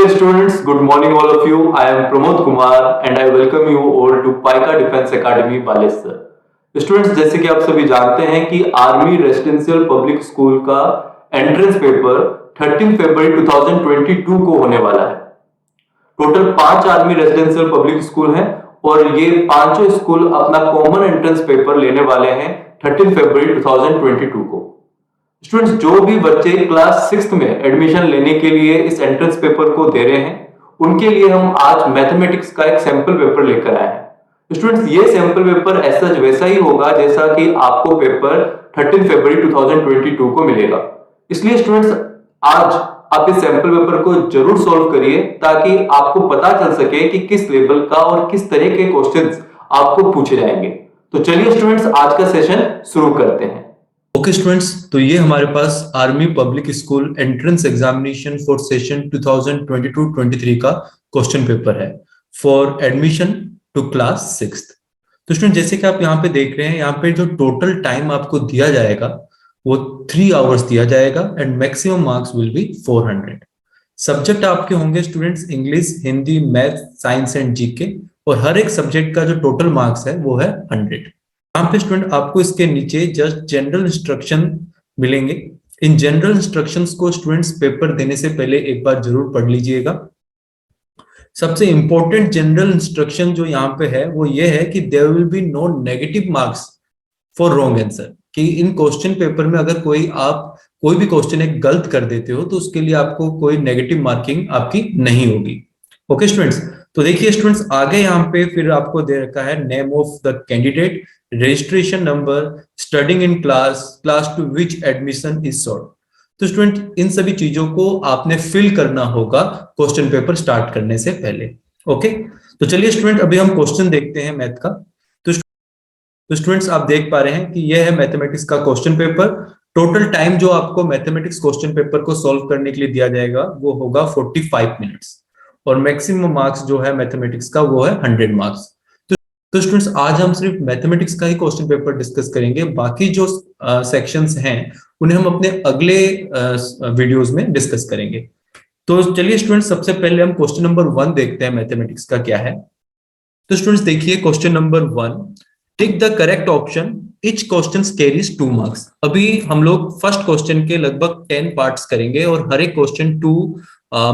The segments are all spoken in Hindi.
dear students, good morning all of you. I am Pramod Kumar and I welcome you all to Paika Defense Academy Balesar. Students, जैसे कि आप सभी जानते हैं कि आर्मी रेसिडेंशियल पब्लिक स्कूल का एंट्रेंस पेपर 13 फरवरी 2022 को होने वाला है। Total 5 army residential public school हैं और ये पांचों स्कूल अपना कॉमन एंट्रेंस पेपर लेने वाले हैं 13 फरवरी 2022 को। स्टूडेंट्स, जो भी बच्चे क्लास 6 में एडमिशन लेने के लिए इस एंट्रेंस पेपर को दे रहे हैं, उनके लिए हम आज मैथमेटिक्स का एक सैंपल पेपर लेकर आए हैं। स्टूडेंट्स, ये सैंपल पेपर ऐसा वैसा ही होगा जैसा कि आपको पेपर 13 फरवरी 2022 को मिलेगा। इसलिए स्टूडेंट्स, आज आप इस सैंपल पेपर को जरूर सॉल्व करिए ताकि आपको पता चल सके कि किस लेवल का और किस तरह के क्वेश्चंस आपको पूछे जाएंगे। तो चलिए स्टूडेंट्स, आज का सेशन शुरू करते हैं। ओके स्टूडेंट्स, तो ये हमारे पास army public school entrance examination for session 2022-23 का क्वेश्चन पेपर है फॉर एडमिशन टू क्लास 6। तो स्टूडेंट, जैसे कि आप यहाँ पे देख रहे हैं, यहाँ पे जो टोटल टाइम आपको दिया जाएगा वो 3 आवर्स दिया जाएगा and maximum marks will be 400। Subject आपके होंगे students English, Hindi, math, science and GK, और हर एक सब्जेक्ट का जो टोटल मार्क्स है वो है 100। यहाँ पे स्टूडेंट आपको इसके नीचे जस्ट जनरल इंस्ट्रक्शन मिलेंगे। इन जनरल इंस्ट्रक्शंस को स्टूडेंट्स पेपर देने से पहले एक बार जरूर पढ़ लीजिएगा। सबसे इंपॉर्टेंट जनरल इंस्ट्रक्शन जो यहाँ पे है वो ये है कि there will be no negative marks for wrong answer, कि इन क्वेश्चन पेपर में अगर कोई भी क्वेश्चन एक गलत कर देते हो तो उसके लिए आपको कोई नेगेटिव मार्किंग आपकी नहीं होगी। ओके स्टूडेंट्स, तो देखिए स्टूडेंट्स, आगे यहाँ पे फिर आपको दे रखा है name of the candidate, registration number, studying in class to which admission is solve. तो स्टूडेंट, इन सभी चीजों को आपने फिल करना होगा क्वेश्चन पेपर स्टार्ट करने से पहले। ओके, तो चलिए स्टूडेंट, अभी हम क्वेश्चन देखते हैं मैथ का। तो स्टूडेंट्स, आप देख पा रहे हैं कि यह है मैथमेटिक्स का क्वेश्चन पेपर। टोटल टाइम जो आपको मैथमेटिक्स क्वेश्चन पेपर को सॉल्व करने के लिए दिया जाएगा वो होगा 45 मिनट्स, और मैक्सिमम मार्क्स जो है मैथमेटिक्स का वो है 100 मार्क्स। तो स्टूडेंट्स, आज हम सिर्फ मैथमेटिक्स का ही क्वेश्चन पेपर डिस्कस करेंगे। बाकी जो सेक्शंस हैं उन्हें हम अपने अगले वीडियोस में डिस्कस करेंगे। तो चलिए स्टूडेंट्स, सबसे पहले हम क्वेश्चन नंबर 1 देखते हैं मैथमेटिक्स का क्या है। तो स्टूडेंट्स देखिए, question number 1, tick the correct option, each question carries 2 marks. अभी हम लोग फर्स्ट क्वेश्चन के लगभग 10 पार्ट्स करेंगे और हर एक क्वेश्चन 2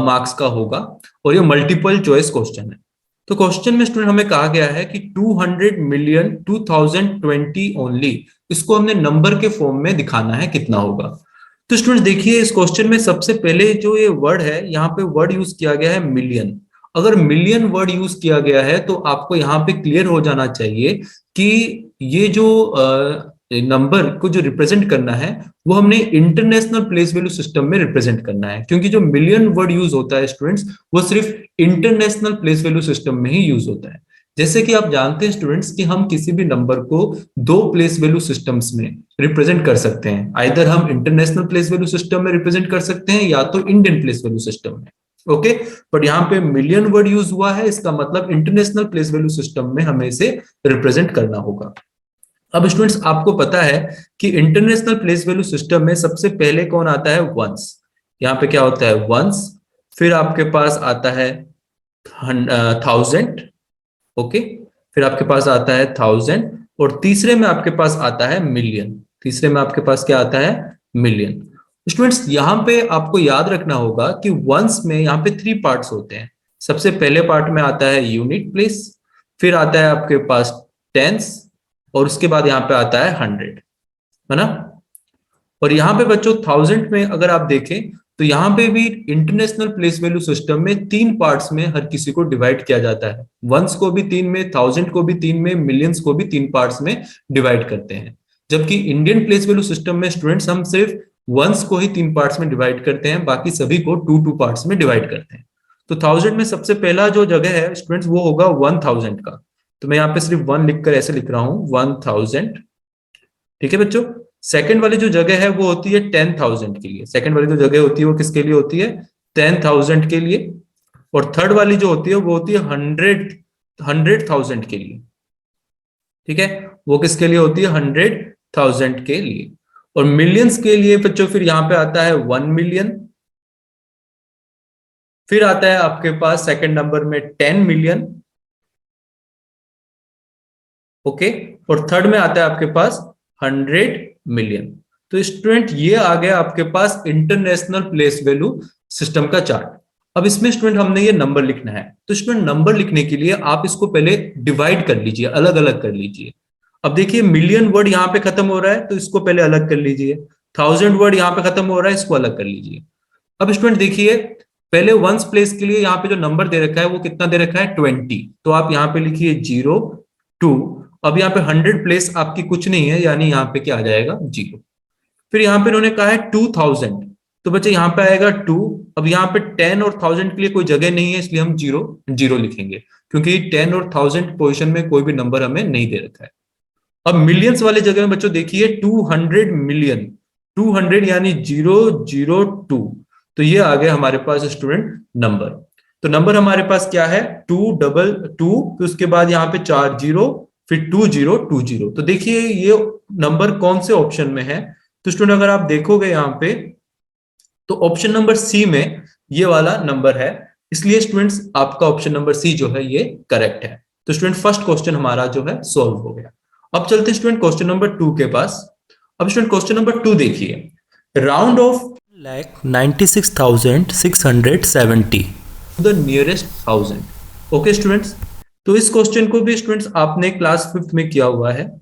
मार्क्स का होगा, और ये मल्टीपल चॉइस क्वेश्चन है। तो क्वेश्चन में स्टूडेंट हमें कहा गया है कि 200 मिलियन 2020 ओनली, इसको हमने नंबर के फॉर्म में दिखाना है, कितना होगा। तो स्टूडेंट देखिए, इस क्वेश्चन में सबसे पहले जो ये वर्ड है, यहाँ पे वर्ड यूज किया गया है मिलियन। अगर मिलियन वर्ड यूज किया गया है तो आपको यहाँ पे क्लियर हो जाना चाहिए कि ये जो नंबर को जो रिप्रेजेंट करना है वो हमने इंटरनेशनल प्लेस वैल्यू सिस्टम में रिप्रेजेंट करना है, क्योंकि जो मिलियन वर्ड यूज होता है स्टूडेंट्स वो सिर्फ इंटरनेशनल प्लेस वैल्यू सिस्टम में ही यूज होता है। जैसे कि आप जानते हैं स्टूडेंट्स कि हम किसी भी नंबर को 2 प्लेस वैल्यू सिस्टम्स में रिप्रेजेंट कर सकते हैं। आइदर हम इंटरनेशनल प्लेस वैल्यू सिस्टम में रिप्रेजेंट कर सकते हैं या तो इंडियन प्लेस वैल्यू सिस्टम में। ओके, बट यहाँ पे मिलियन वर्ड यूज हुआ है, इसका मतलब इंटरनेशनल प्लेस वैल्यू सिस्टम में हमें इसे रिप्रेजेंट करना होगा। अब स्टूडेंट्स, आपको पता है कि इंटरनेशनल प्लेस वैल्यू सिस्टम में सबसे पहले कौन आता है? वंस। यहाँ पे क्या होता है? वंस। फिर आपके पास आता है 1000। ओके, फिर आपके पास आता है 1000, और तीसरे में आपके पास आता है मिलियन। तीसरे में आपके पास क्या आता है? मिलियन। स्टूडेंट्स, यहाँ पे आपको याद रखना होगा कि वंस में यहाँ पे 3 पार्ट्स होते हैं। सबसे पहले पार्ट में आता है यूनिट प्लेस, फिर आता है आपके पास टेंस, और उसके बाद यहाँ पे आता है 100, है ना। और यहाँ पे बच्चों 1000 में अगर आप देखें तो यहाँ पे भी इंटरनेशनल प्लेस वैल्यू सिस्टम में 3 पार्ट्स में हर किसी को डिवाइड किया जाता है। वंस को भी 3 में, 1000 को भी 3 में, मिलियंस को भी 3 पार्ट्स में डिवाइड करते हैं। जबकि इंडियन प्लेस वैल्यू सिस्टम में स्टूडेंट्स हम सिर्फ वंस को ही 3 पार्ट्स में डिवाइड करते हैं, बाकी सभी को 2 पार्ट्स में डिवाइड करते हैं। तो 1000 में सबसे पहला जो जगह है स्टूडेंट्स वो होगा 1000 का। तो मैं यहाँ पे सिर्फ 1 लिखकर ऐसे लिख रहा हूं, 1000। ठीक है बच्चों। सेकंड वाली जो जगह है वो होती है 10,000 के लिए। सेकंड वाली जो जगह होती है वो किसके लिए होती है? 10,000 के लिए। और थर्ड वाली जो होती है वो होती है 100,000 के लिए। ठीक है, वो किसके लिए होती है? 100,000 के लिए। और मिलियंस के लिए बच्चों फिर यहाँ पे आता है 1 मिलियन, फिर आता है आपके पास सेकंड नंबर में 10 मिलियन, ओके, और थर्ड में आता है आपके पास 100 मिलियन। तो स्टूडेंट ये आ गया आपके पास इंटरनेशनल प्लेस वैल्यू सिस्टम का चार्ट। अब इसमें स्टूडेंट हमने ये नंबर लिखना है, तो स्टूडेंट नंबर लिखने के लिए आप इसको पहले डिवाइड कर लीजिए, अलग अलग कर लीजिए। अब देखिए मिलियन वर्ड यहाँ पे खत्म हो रहा है तो इसको पहले अलग कर लीजिए, 1000 वर्ड यहाँ पे खत्म हो रहा है, इसको अलग कर लीजिए। अब स्टूडेंट देखिए पहले वंस प्लेस के लिए यहाँ पे जो नंबर दे रखा है वो कितना दे रखा है 20, तो आप यहाँ पे लिखिए 0 2। अब यहाँ पे 100 प्लेस आपकी कुछ नहीं है, यानी यहाँ पे क्या आ जाएगा 0। फिर यहाँ पे उन्होंने कहा है 2000, तो बच्चे यहाँ पे आएगा 2। अब यहाँ पे 10 और 1000 के लिए कोई जगह नहीं है, इसलिए हम 0 लिखेंगे, क्योंकि 10 और 1000 पोजीशन में कोई भी नंबर हमें नहीं दे रखा है। अब मिलियंस वाले जगह में बच्चों देखिए 200 मिलियन, 200 यानी 002। तो ये आ गया हमारे पास स्टूडेंट नंबर। तो नंबर हमारे पास क्या है 222, फिर उसके बाद यहाँ पे 4 0, फिर 2020। तो देखिए ये नंबर कौन से ऑप्शन में है, तो स्टूडेंट अगर आप देखोगे यहाँ पे तो ऑप्शन नंबर सी में ये वाला नंबर है, इसलिए स्टूडेंट्स आपका ऑप्शन नंबर सी जो है ये करेक्ट है। तो स्टूडेंट फर्स्ट क्वेश्चन हमारा जो है सॉल्व हो गया। अब चलते हैं स्टूडेंट क्वेश्चन नंबर 2 के पास। अब स्टूडेंट क्वेश्चन नंबर 2 देखिए, round of 1,96,670 the nearest 1000। Okay students, तो इस क्वेश्चन को भी स्टूडेंट्स आपने क्लास 5th में किया हुआ है।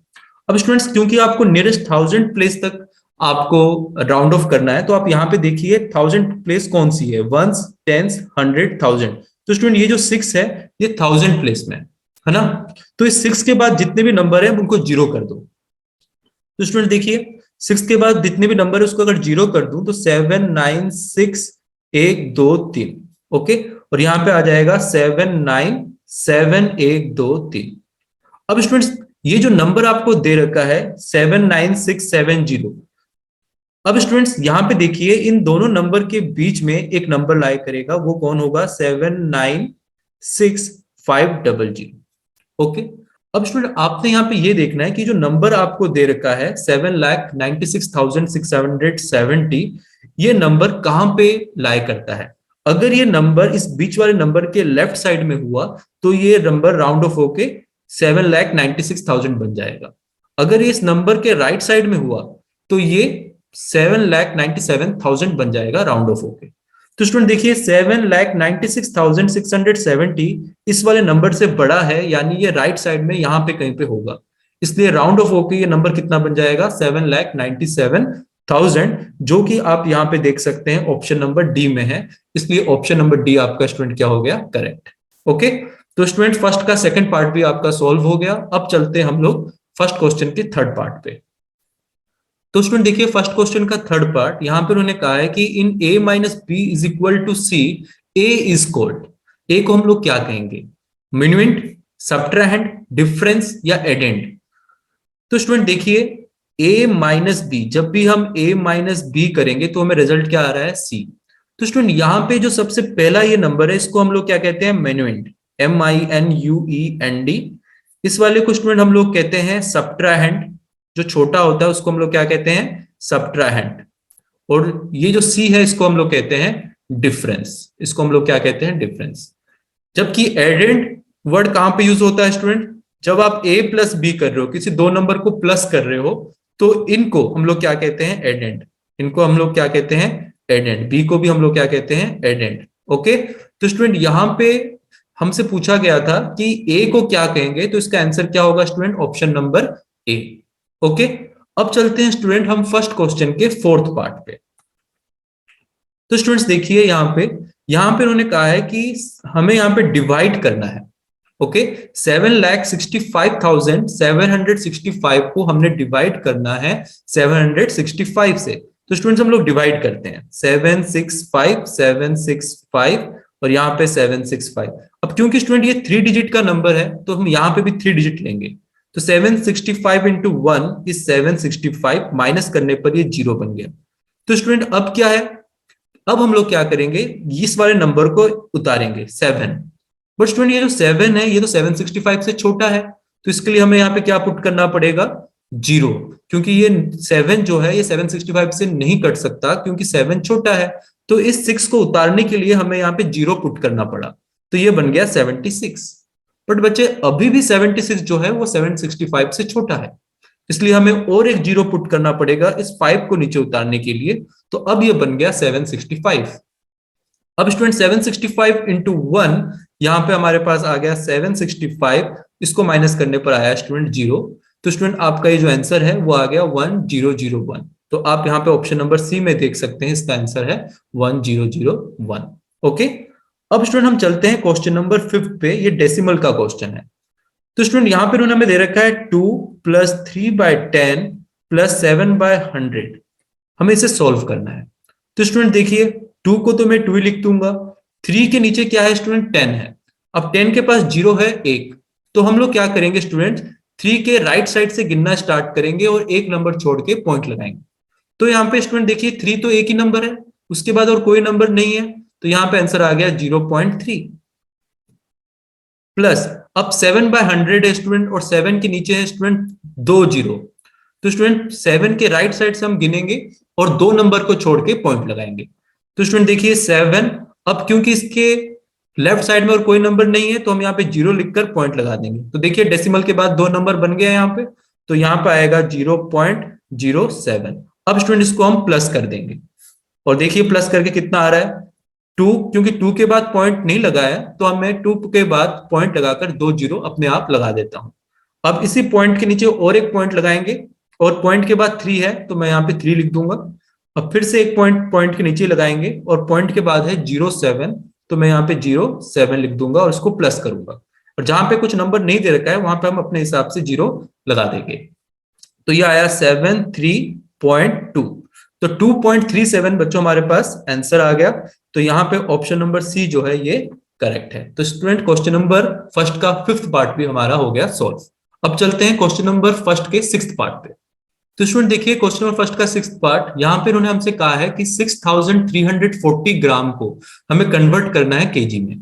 अब स्टूडेंट्स क्योंकि आपको नियरेस्ट 1000 प्लेस तक आपको राउंड ऑफ करना है, तो आप यहाँ पे देखिए 1000 प्लेस कौन सी है, वंस, टेंस, 100, 1000। तो स्टूडेंट ये जो 6 है ये 1000 प्लेस में है ना, तो इस 6 के बाद जितने भी नंबर है उनको 0 कर दो। तो स्टूडेंट देखिए 6 के बाद जितने भी नंबर है उसको अगर 0 कर दूं तो 7 9 6 1 2 3, ओके, और यहां पे आ जाएगा 7 9 7 1 2 3। अब स्टूडेंट्स ये जो नंबर आपको दे रखा है 79670, अब स्टूडेंट्स यहां पे देखिए इन दोनों नंबर के बीच में एक नंबर लाई करेगा, वो कौन होगा 796,500, ओके। अब स्टूडेंट आपने यहाँ पे ये देखना है कि जो नंबर आपको दे रखा है 7,96,670, ये नंबर कहां पे लाई करता है। अगर ये नंबर इस बीच वाले नंबर के लेफ्ट साइड में हुआ तो ये नंबर राउंड ऑफ होके 7,96,000 बन जाएगा। अगर ये इस नंबर के राइट साइड में हुआ तो ये 7,97,000 बन जाएगा राउंड ऑफ होके। तो स्टूडेंट देखिए 7,96,670 इस वाले नंबर से बड़ा है, यानी ये राइट साइड में यहां पे कहीं पे होगा, इसलिए राउंड ऑफ होके ये नंबर कितना बन जाएगा 7,97,000, जो कि आप यहां पे देख सकते हैं ऑप्शन नंबर डी में है, इसलिए ऑप्शन नंबर डी आपका स्टूडेंट क्या हो गया करेक्ट। ओके, तो स्टूडेंट फर्स्ट का सेकंड पार्ट भी आपका सॉल्व हो गया। अब चलते हैं हम लोग फर्स्ट क्वेश्चन के थर्ड पार्ट पे। तो स्टूडेंट देखिए फर्स्ट क्वेश्चन का थर्ड पार्ट, यहां पर उन्होंने कहा है कि in a minus b is equal to c, a is called, a को हम लोग क्या कहेंगे, मिनुएंड, सबट्राहेंड, डिफरेंस या एडेंड। तो स्टूडेंट देखिए a माइनस बी, जब भी हम a माइनस बी करेंगे तो हमें रिजल्ट क्या आ रहा है c। तो स्टूडेंट यहां पे जो सबसे पहला ये नंबर है इसको हम लोग क्या कहते हैं मिनुएंड, MINUEND। इस वाले को स्टूडेंट हम लोग कहते हैं सबट्राहेंड, जो छोटा होता है उसको हम लोग क्या कहते हैं सबट्राहेंड। और ये जो सी है इसको हम लोग कहते हैं डिफरेंस, इसको हम लोग क्या कहते हैं डिफरेंस। जबकि एडेंड वर्ड कहां पे यूज होता है स्टूडेंट, जब आप a प्लस बी कर रहे हो, किसी दो नंबर को प्लस कर रहे हो, तो इनको हम लोग क्या कहते हैं एडेंड, इनको हम लोग क्या कहते हैं एडेंड, बी को भी हम लोग क्या कहते हैं एडेंड। ओके, तो स्टूडेंट यहां पे हमसे पूछा गया था कि a को क्या कहेंगे, तो इसका आंसर क्या होगा student option number A. Okay, अब चलते हैं स्टूडेंट हम फर्स्ट क्वेश्चन के फोर्थ पार्ट पे। तो स्टूडेंट्स देखिए यहां पे उन्होंने कहा है कि हमें यहां पे डिवाइड करना है। ओके, 7,65,765 को हमने डिवाइड करना है 765 से। तो स्टूडेंट्स हम लोग डिवाइड करते हैं 765 765 और यहाँ पे 765। अब क्योंकि स्टूडेंट ये 3 डिजिट का नंबर है तो हम यहाँ पे भी 3 डिजिट लेंगे, तो 765 इंटू 1 इज 765, माइनस करने पर ये 0 बन गया। तो स्टूडेंट अब क्या है, अब हम लोग क्या करेंगे इस वाले नंबर को उतारेंगे 7, बट स्टूडेंट ये जो 7 है ये तो 765 से छोटा है, तो इसके लिए हमें यहाँ पे क्या पुट करना पड़ेगा 0, क्योंकि ये 7 जो है ये 765 से नहीं कट सकता क्योंकि 7 छोटा है। तो इस 6 को उतारने के लिए हमें यहाँ पे 0 पुट करना पड़ा, तो ये बन गया 76। बट बच्चे अभी भी 76 जो है वो 765 से छोटा है, इसलिए हमें और एक 0 पुट करना पड़ेगा इस 5 को नीचे उतारने के लिए। तो अब ये बन गया 765। अब स्टूडेंट 765 इंटू 1, यहां पे हमारे पास आ गया 765, इसको माइनस करने पर आया स्टूडेंट 0। तो स्टूडेंट आपका ये जो आंसर है वो आ गया 1001। तो आप यहाँ पे ऑप्शन नंबर सी में देख सकते हैं, इसका आंसर है 1001। ओके, अब स्टूडेंट हम चलते हैं क्वेश्चन नंबर 5 पे। ये डेसिमल का क्वेश्चन है। तो स्टूडेंट यहां पर उन्होंने हमें दे रखा है 2 प्लस 3/10 प्लस 7/100। हमें इसे सॉल्व करना है। तो स्टूडेंट देखिए, 2 को तो मैं 2 ही लिख दूंगा, 3 के नीचे क्या है स्टूडेंट 10 है, अब 10 के पास 0 है 1, तो हम लोग क्या करेंगे स्टूडेंट, 3 के राइट साइड से गिनना स्टार्ट करेंगे और एक नंबर छोड़ के पॉइंट लगाएंगे। तो यहाँ पे स्टूडेंट देखिए 3 तो एक ही नंबर है, उसके बाद और कोई नंबर नहीं है, तो यहाँ पे आंसर आ गया 0.3 प्लस, अब 7/100 है स्टूडेंट और 7 के नीचे है स्टूडेंट 2 0। तो स्टूडेंट 7 के राइट साइड से हम गिनेंगे और 2 नंबर को छोड़ के पॉइंट लगाएंगे। तो स्टूडेंट देखिए 7, अब क्योंकि इसके लेफ्ट साइड में और कोई नंबर नहीं है तो हम यहाँ पे 0 लिखकर पॉइंट लगा देंगे। तो देखिए डेसिमल के बाद 2 नंबर बन गया यहाँ पे, तो यहाँ पे आएगा 0.07। अब स्टूडेंट इसको हम प्लस कर देंगे और देखिए प्लस करके कितना आ रहा है 2, क्योंकि 2 के बाद पॉइंट नहीं लगाया तो अब मैं 2 के बाद पॉइंट लगाकर 2 0 अपने आप लगा देता हूं। अब इसी पॉइंट के नीचे और एक पॉइंट लगाएंगे और पॉइंट के बाद 3 है तो मैं यहाँ पे 3 लिख दूंगा। अब फिर से एक पॉइंट के नीचे लगाएंगे और पॉइंट के बाद है 07, तो मैं यहाँ पे 07 लिख दूंगा और इसको प्लस करूंगा। और जहां पे कुछ नंबर नहीं दे रखा है वहां पे हम अपने हिसाब से 0 लगा देंगे। तो ये आया 73.2, तो 2.37 बच्चों हमारे पास आंसर आ गया। तो यहाँ पे ऑप्शन नंबर सी जो है ये करेक्ट है। तो स्टूडेंट क्वेश्चन नंबर फर्स्ट का 5th पार्ट भी हमारा हो गया सॉल्व। अब चलते हैं क्वेश्चन नंबर फर्स्ट के 6th पार्ट पे। तो स्टूडेंट देखिए क्वेश्चन नंबर फर्स्ट का 6th पार्ट, यहाँ पे उन्होंने हमसे कहा है कि 6340 ग्राम को हमें कन्वर्ट करना है केजी में।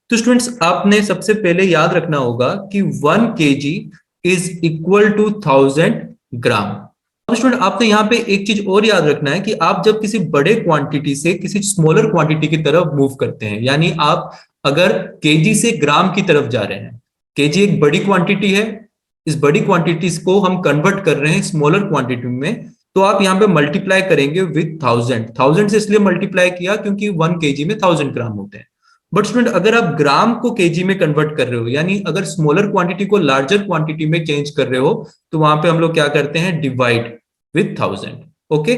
तो स्टूडेंट्स आपने सबसे पहले याद रखना होगा कि 1 kg इज इक्वल टू 1000 ग्राम। अब स्टूडेंट आपने यहाँ पे एक चीज और याद रखना है कि आप जब किसी बड़े क्वांटिटी से किसी स्मॉलर क्वांटिटी की तरफ मूव करते हैं, यानी आप अगर केजी से ग्राम की तरफ जा रहे हैं, केजी एक बड़ी क्वांटिटी है, इस बड़ी क्वांटिटीज को हम कन्वर्ट कर रहे हैं स्मॉलर क्वांटिटी में, तो आप यहाँ पे मल्टीप्लाई करेंगे विद 1000 से इसलिए मल्टीप्लाई किया क्योंकि 1 kg में 1000 ग्राम होते हैं। बट स्टूडेंट अगर आप ग्राम को केजी में कन्वर्ट कर रहे हो, यानी अगर स्मॉलर क्वांटिटी को लार्जर क्वांटिटी में चेंज कर रहे हो, तो वहां पे हम लोग क्या करते हैं, डिवाइड विद 1000। ओके,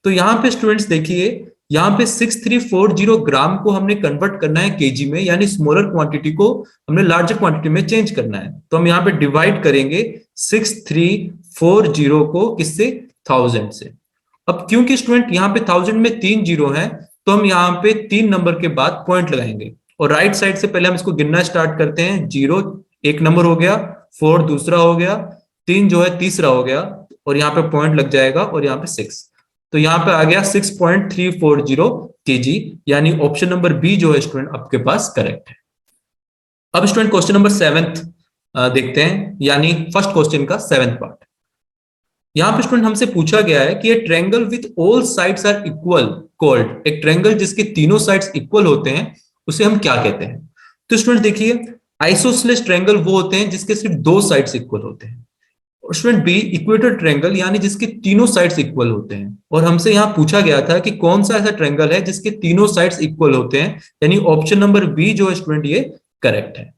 तो यहाँ पे स्टूडेंट्स देखिए, यहाँ पे 6340 ग्राम को हमने कन्वर्ट करना है केजी में, यानी स्मॉलर क्वांटिटी को हमने लार्जर क्वांटिटी में चेंज करना है। तो हम यहाँ पे डिवाइड करेंगे 6340 को किससे, 1000 से। अब क्योंकि स्टूडेंट यहाँ पे 1000 में 3 जीरो है, तो हम यहाँ पे 3 नंबर के बाद पॉइंट लगाएंगे और राइट साइड से पहले हम इसको गिनना स्टार्ट करते हैं। 0 एक नंबर हो गया, 4 दूसरा हो गया, 3 जो है तीसरा हो गया और यहाँ पे पॉइंट लग जाएगा और यहाँ पे 6, तो यहाँ पे आ गया 6.340 kg, यानी ऑप्शन नंबर बी जो है स्टूडेंट आपके पास करेक्ट है। अब स्टूडेंट क्वेश्चन नंबर 7th देखते हैं, यानी फर्स्ट क्वेश्चन का 7th पार्ट। यहाँ पे स्टूडेंट हमसे पूछा गया है कि triangle with all sides are equal called, एक ट्रायंगल जिसके तीनों साइड्स इक्वल होते हैं उसे हम क्या कहते हैं। तो स्टूडेंट देखिए, आइसोसेलेस ट्रायंगल वो होते हैं जिसके सिर्फ 2 साइड्स इक्वल होते हैं, और स्टूडेंट बी इक्वेटर ट्रायंगल, यानी जिसके तीनों साइड्स इक्वल होते हैं। और हमसे यहाँ पूछा गया था कि कौन सा ऐसा ट्रायंगल है जिसके तीनों साइड्स इक्वल होते हैं, यानी ऑप्शन नंबर बी जो है स्टूडेंट ये करेक्ट है।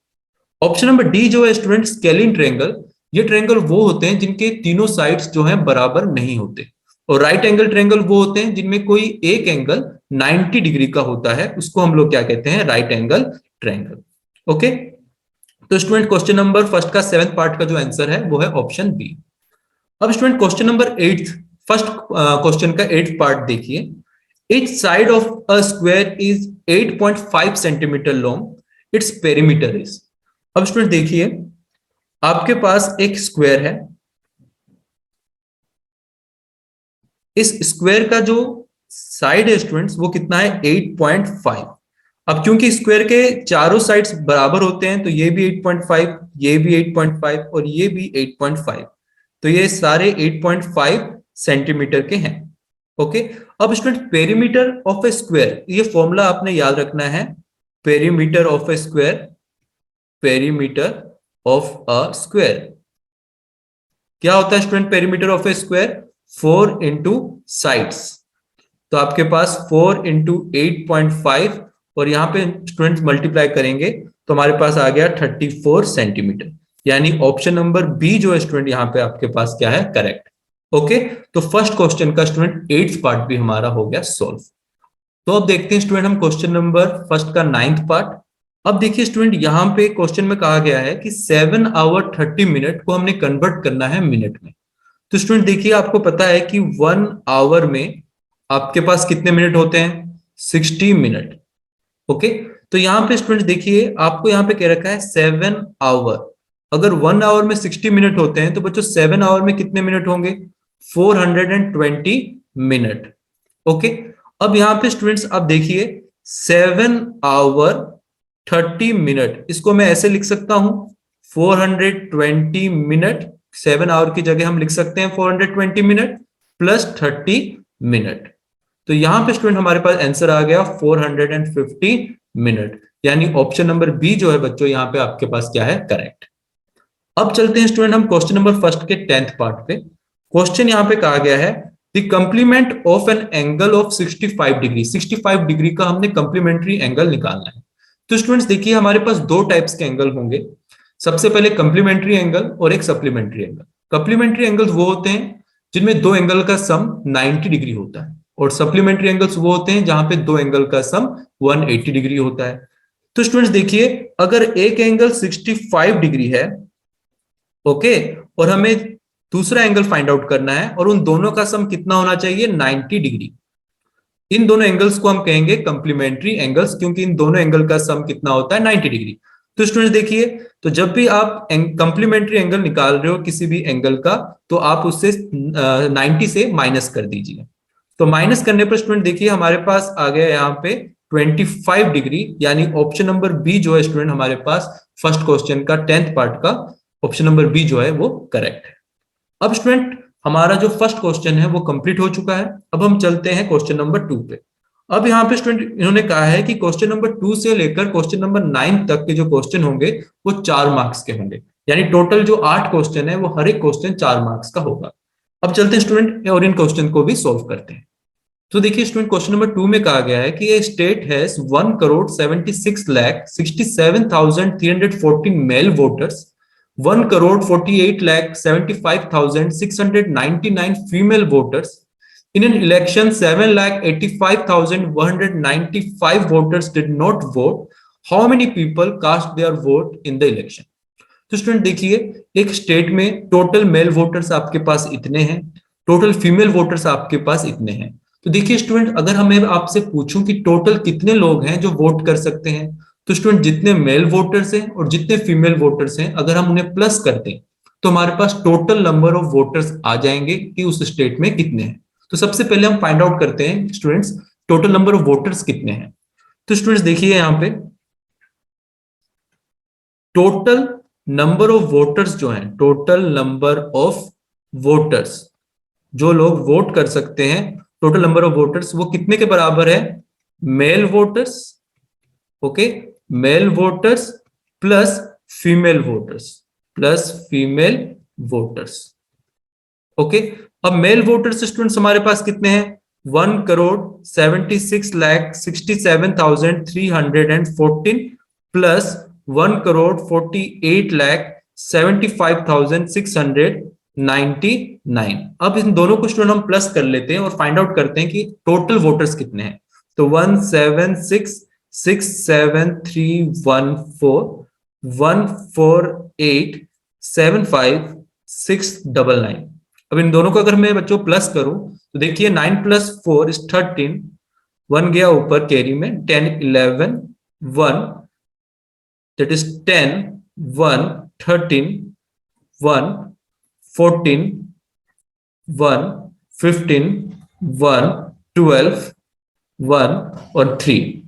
ऑप्शन नंबर डी जो है स्टूडेंट स्केलिन ट्रायंगल, ये ट्रायंगल वो होते हैं जिनके तीनों साइड्स जो हैं बराबर नहीं होते, और राइट एंगल ट्रायंगल वो होते हैं जिनमें कोई एक एंगल 90 डिग्री का होता है, उसको हम लोग क्या कहते हैं, राइट एंगल ट्रायंगल। ओके, तो स्टूडेंट क्वेश्चन नंबर फर्स्ट का 7th पार्ट का जो आंसर है वो है ऑप्शन बी। अब student question number 8th, first question का 8th पार्ट देखिए, each side of a square is 8.5 centimetre long, its perimeter is. अब स्टूडेंट देखिए, आपके पास एक स्क्वायर है, इस स्क्वायर का जो साइड है स्टूडेंट्स वो कितना है, 8.5। अब क्योंकि स्क्वायर के चारों साइड्स बराबर होते हैं तो ये भी 8.5, ये भी 8.5 और ये भी 8.5, तो ये सारे 8.5 सेंटीमीटर के हैं। ओके। अब student perimeter of A square, ये फॉर्मूला आपने याद रखना है। Perimeter of A square, perimeter of a square क्या होता है student? Perimeter of A square 4 into sides. तो आपके पास 4 इंटू 8.5 और यहाँ पे स्टूडेंट मल्टीप्लाई करेंगे तो हमारे पास आ गया 34 सेंटीमीटर। यानी ऑप्शन नंबर बी जो है स्टूडेंट यहाँ पे आपके पास क्या है? करेक्ट। ओके, तो फर्स्ट क्वेश्चन का स्टूडेंट 8th पार्ट भी हमारा हो गया सॉल्व। तो अब देखते हैं स्टूडेंट हम क्वेश्चन नंबर फर्स्ट का 9th पार्ट। अब देखिए स्टूडेंट यहाँ पे क्वेश्चन में कहा गया है कि 7 आवर 30 मिनट को हमने कन्वर्ट करना है मिनट में। तो स्टूडेंट देखिए आपको पता है कि 1 आवर में आपके पास कितने मिनट होते हैं? 60 मिनट। ओके, तो यहाँ पे स्टूडेंट देखिए आपको यहाँ पे कह रखा है 7 आवर। अगर 1 आवर में 60 मिनट होते हैं तो बच्चों 7 आवर में कितने मिनट होंगे? 420 मिनट। ओके, अब यहाँ पे स्टूडेंट्स आप देखिए 7 आवर 30 मिनट, इसको मैं ऐसे लिख सकता हूं 420 मिनट। 7 आवर की जगह हम लिख सकते हैं 420 मिनट प्लस 30 मिनट। तो यहां पे स्टूडेंट हमारे पास आंसर आ गया 450 मिनट। यानी ऑप्शन नंबर बी जो है बच्चों यहाँ पे आपके पास क्या है? करेक्ट। अब चलते हैं स्टूडेंट हम क्वेश्चन नंबर फर्स्ट के 10th पार्ट पे। क्वेश्चन यहाँ पे कहा गया है the complement of an angle of 65 degree. 65 degree का हमने कंप्लीमेंट्री एंगल निकालना है। तो स्टूडेंट्स देखिए हमारे पास दो टाइप्स के एंगल होंगे। सबसे पहले कंप्लीमेंट्री एंगल और एक सप्लीमेंट्री एंगल। कंप्लीमेंट्री एंगल्स वो होते हैं जिनमें दो एंगल का सम 90 डिग्री होता है और सप्लीमेंट्री एंगल्स वो होते हैं जहां पे दो एंगल का सम 180 डिग्री होता है। तो स्टूडेंट्स देखिए अगर एक एंगल 65 डिग्री है, ओके, और हमें दूसरा एंगल फाइंड आउट करना है और उन दोनों का सम कितना होना चाहिए? 90 डिग्री। इन दोनों एंगल्स को हम कहेंगे कंप्लीमेंट्री एंगल्स, क्योंकि इन दोनों एंगल का सम कितना होता है? 90 डिग्री। तो स्टूडेंट देखिए, तो जब भी आप कंप्लीमेंट्री एंगल निकाल रहे हो किसी भी एंगल का, तो आप उससे 90 से माइनस कर दीजिए। तो माइनस करने पर स्टूडेंट देखिए हमारे पास आ गया यहाँ पे 25 डिग्री। यानी ऑप्शन नंबर बी जो है स्टूडेंट हमारे पास फर्स्ट क्वेश्चन का 10th पार्ट का ऑप्शन नंबर बी जो है वो करेक्ट है। अब स्टूडेंट हमारा जो फर्स्ट क्वेश्चन है वो कंप्लीट हो चुका है। अब हम चलते हैं क्वेश्चन नंबर 2 पे। अब यहाँ पे स्टूडेंट इन्होंने कहा है कि क्वेश्चन नंबर 2 से लेकर क्वेश्चन नंबर 9 तक के जो क्वेश्चन होंगे वो 4 मार्क्स के होंगे। यानी टोटल जो 8 क्वेश्चन है वो हर एक क्वेश्चन 4 मार्क्स का होगा। अब चलते हैं स्टूडेंट और इन क्वेश्चन को भी सोल्व करते हैं। तो देखिए स्टूडेंट क्वेश्चन नंबर 2 में कहा गया है कि a state has 1,76,67,314 male voters, 1,48,75,699 female voters. In an election, 7,85,195 voters did not vote. How many people cast their vote in the election? तो स्टूडेंट देखिए एक स्टेट में टोटल मेल वोटर्स आपके पास इतने हैं, टोटल फीमेल वोटर्स आपके पास इतने हैं। तो देखिए स्टूडेंट अगर हमें आपसे पूछूं कि टोटल कितने लोग हैं जो वोट कर सकते हैं, तो स्टूडेंट जितने मेल वोटर्स हैं और जितने फीमेल वोटर्स हैं अगर हम उन्हें प्लस करते हैं तो हमारे पास टोटल नंबर ऑफ वोटर्स आ जाएंगे कि उस स्टेट में कितने हैं। तो सबसे पहले हम फाइंड आउट करते हैं students total number of voters कितने हैं। तो स्टूडेंट्स देखिए यहाँ पे टोटल नंबर ऑफ वोटर्स जो हैं, टोटल नंबर ऑफ वोटर्स जो लोग वोट कर सकते हैं, टोटल नंबर ऑफ वोटर्स वो कितने के बराबर है? Male voters, okay, male voters plus female voters, plus female voters. Okay, अब मेल वोटर्स स्टूडेंट्स हमारे पास कितने हैं? 1,76,67,314 प्लस 1,48,75,699। अब इन दोनों को स्टूडेंट हम प्लस कर लेते हैं और फाइंड आउट करते हैं कि टोटल वोटर्स कितने हैं। तो 1,76,67,314,148,75,699। अब इन दोनों को अगर मैं बच्चों प्लस करूं तो देखिए 9 + 4 = 13, 1 गया ऊपर कैरी में, 10 11 1, that is 10 1 13 1 14 1 15 1 12 1 और 3।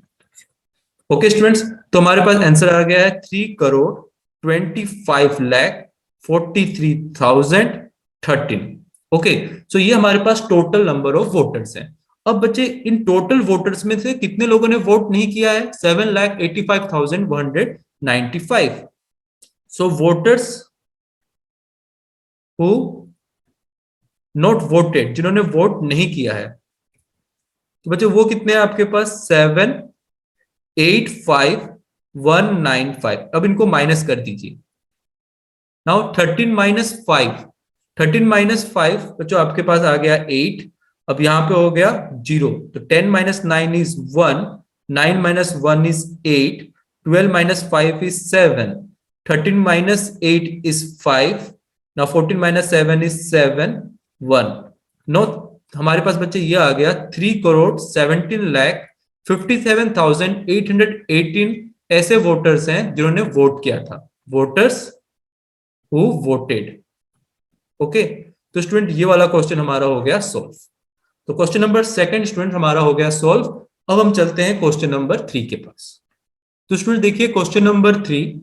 ओके स्टूडेंट्स, तो हमारे पास आंसर आ गया है 3,25,43,013। ओके, सो ये हमारे पास टोटल नंबर ऑफ वोटर्स हैं। अब बच्चे इन टोटल वोटर्स में से कितने लोगों ने वोट नहीं किया है? 7,85,195। सो वोटर्स हु नॉट वोटेड, जिन्होंने वोट नहीं किया है, तो बच्चे वो कितने हैं आपके पास? 7,85,195। अब इनको माइनस कर दीजिए। नाउ 13 - 5, 13 - 5 बच्चों आपके पास आ गया 8। अब यहां पे हो गया 0, तो 10 - 9 is 1, 9 - 1 is 8, 12 - 5 is 7, 13 - 8 is 5, now 14 - 7 is 7, 1। No, हमारे पास बच्चे ये आ गया 3,17,57,818 ऐसे वोटर्स हैं जिन्होंने वोट किया था। Voters who voted. ओके, तो स्टूडेंट ये वाला क्वेश्चन हमारा हो गया सॉल्व। तो क्वेश्चन नंबर सेकंड स्टूडेंट हमारा हो गया सॉल्व। अब हम चलते हैं क्वेश्चन नंबर 3 के पास। तो स्टूडेंट देखिए क्वेश्चन नंबर 3,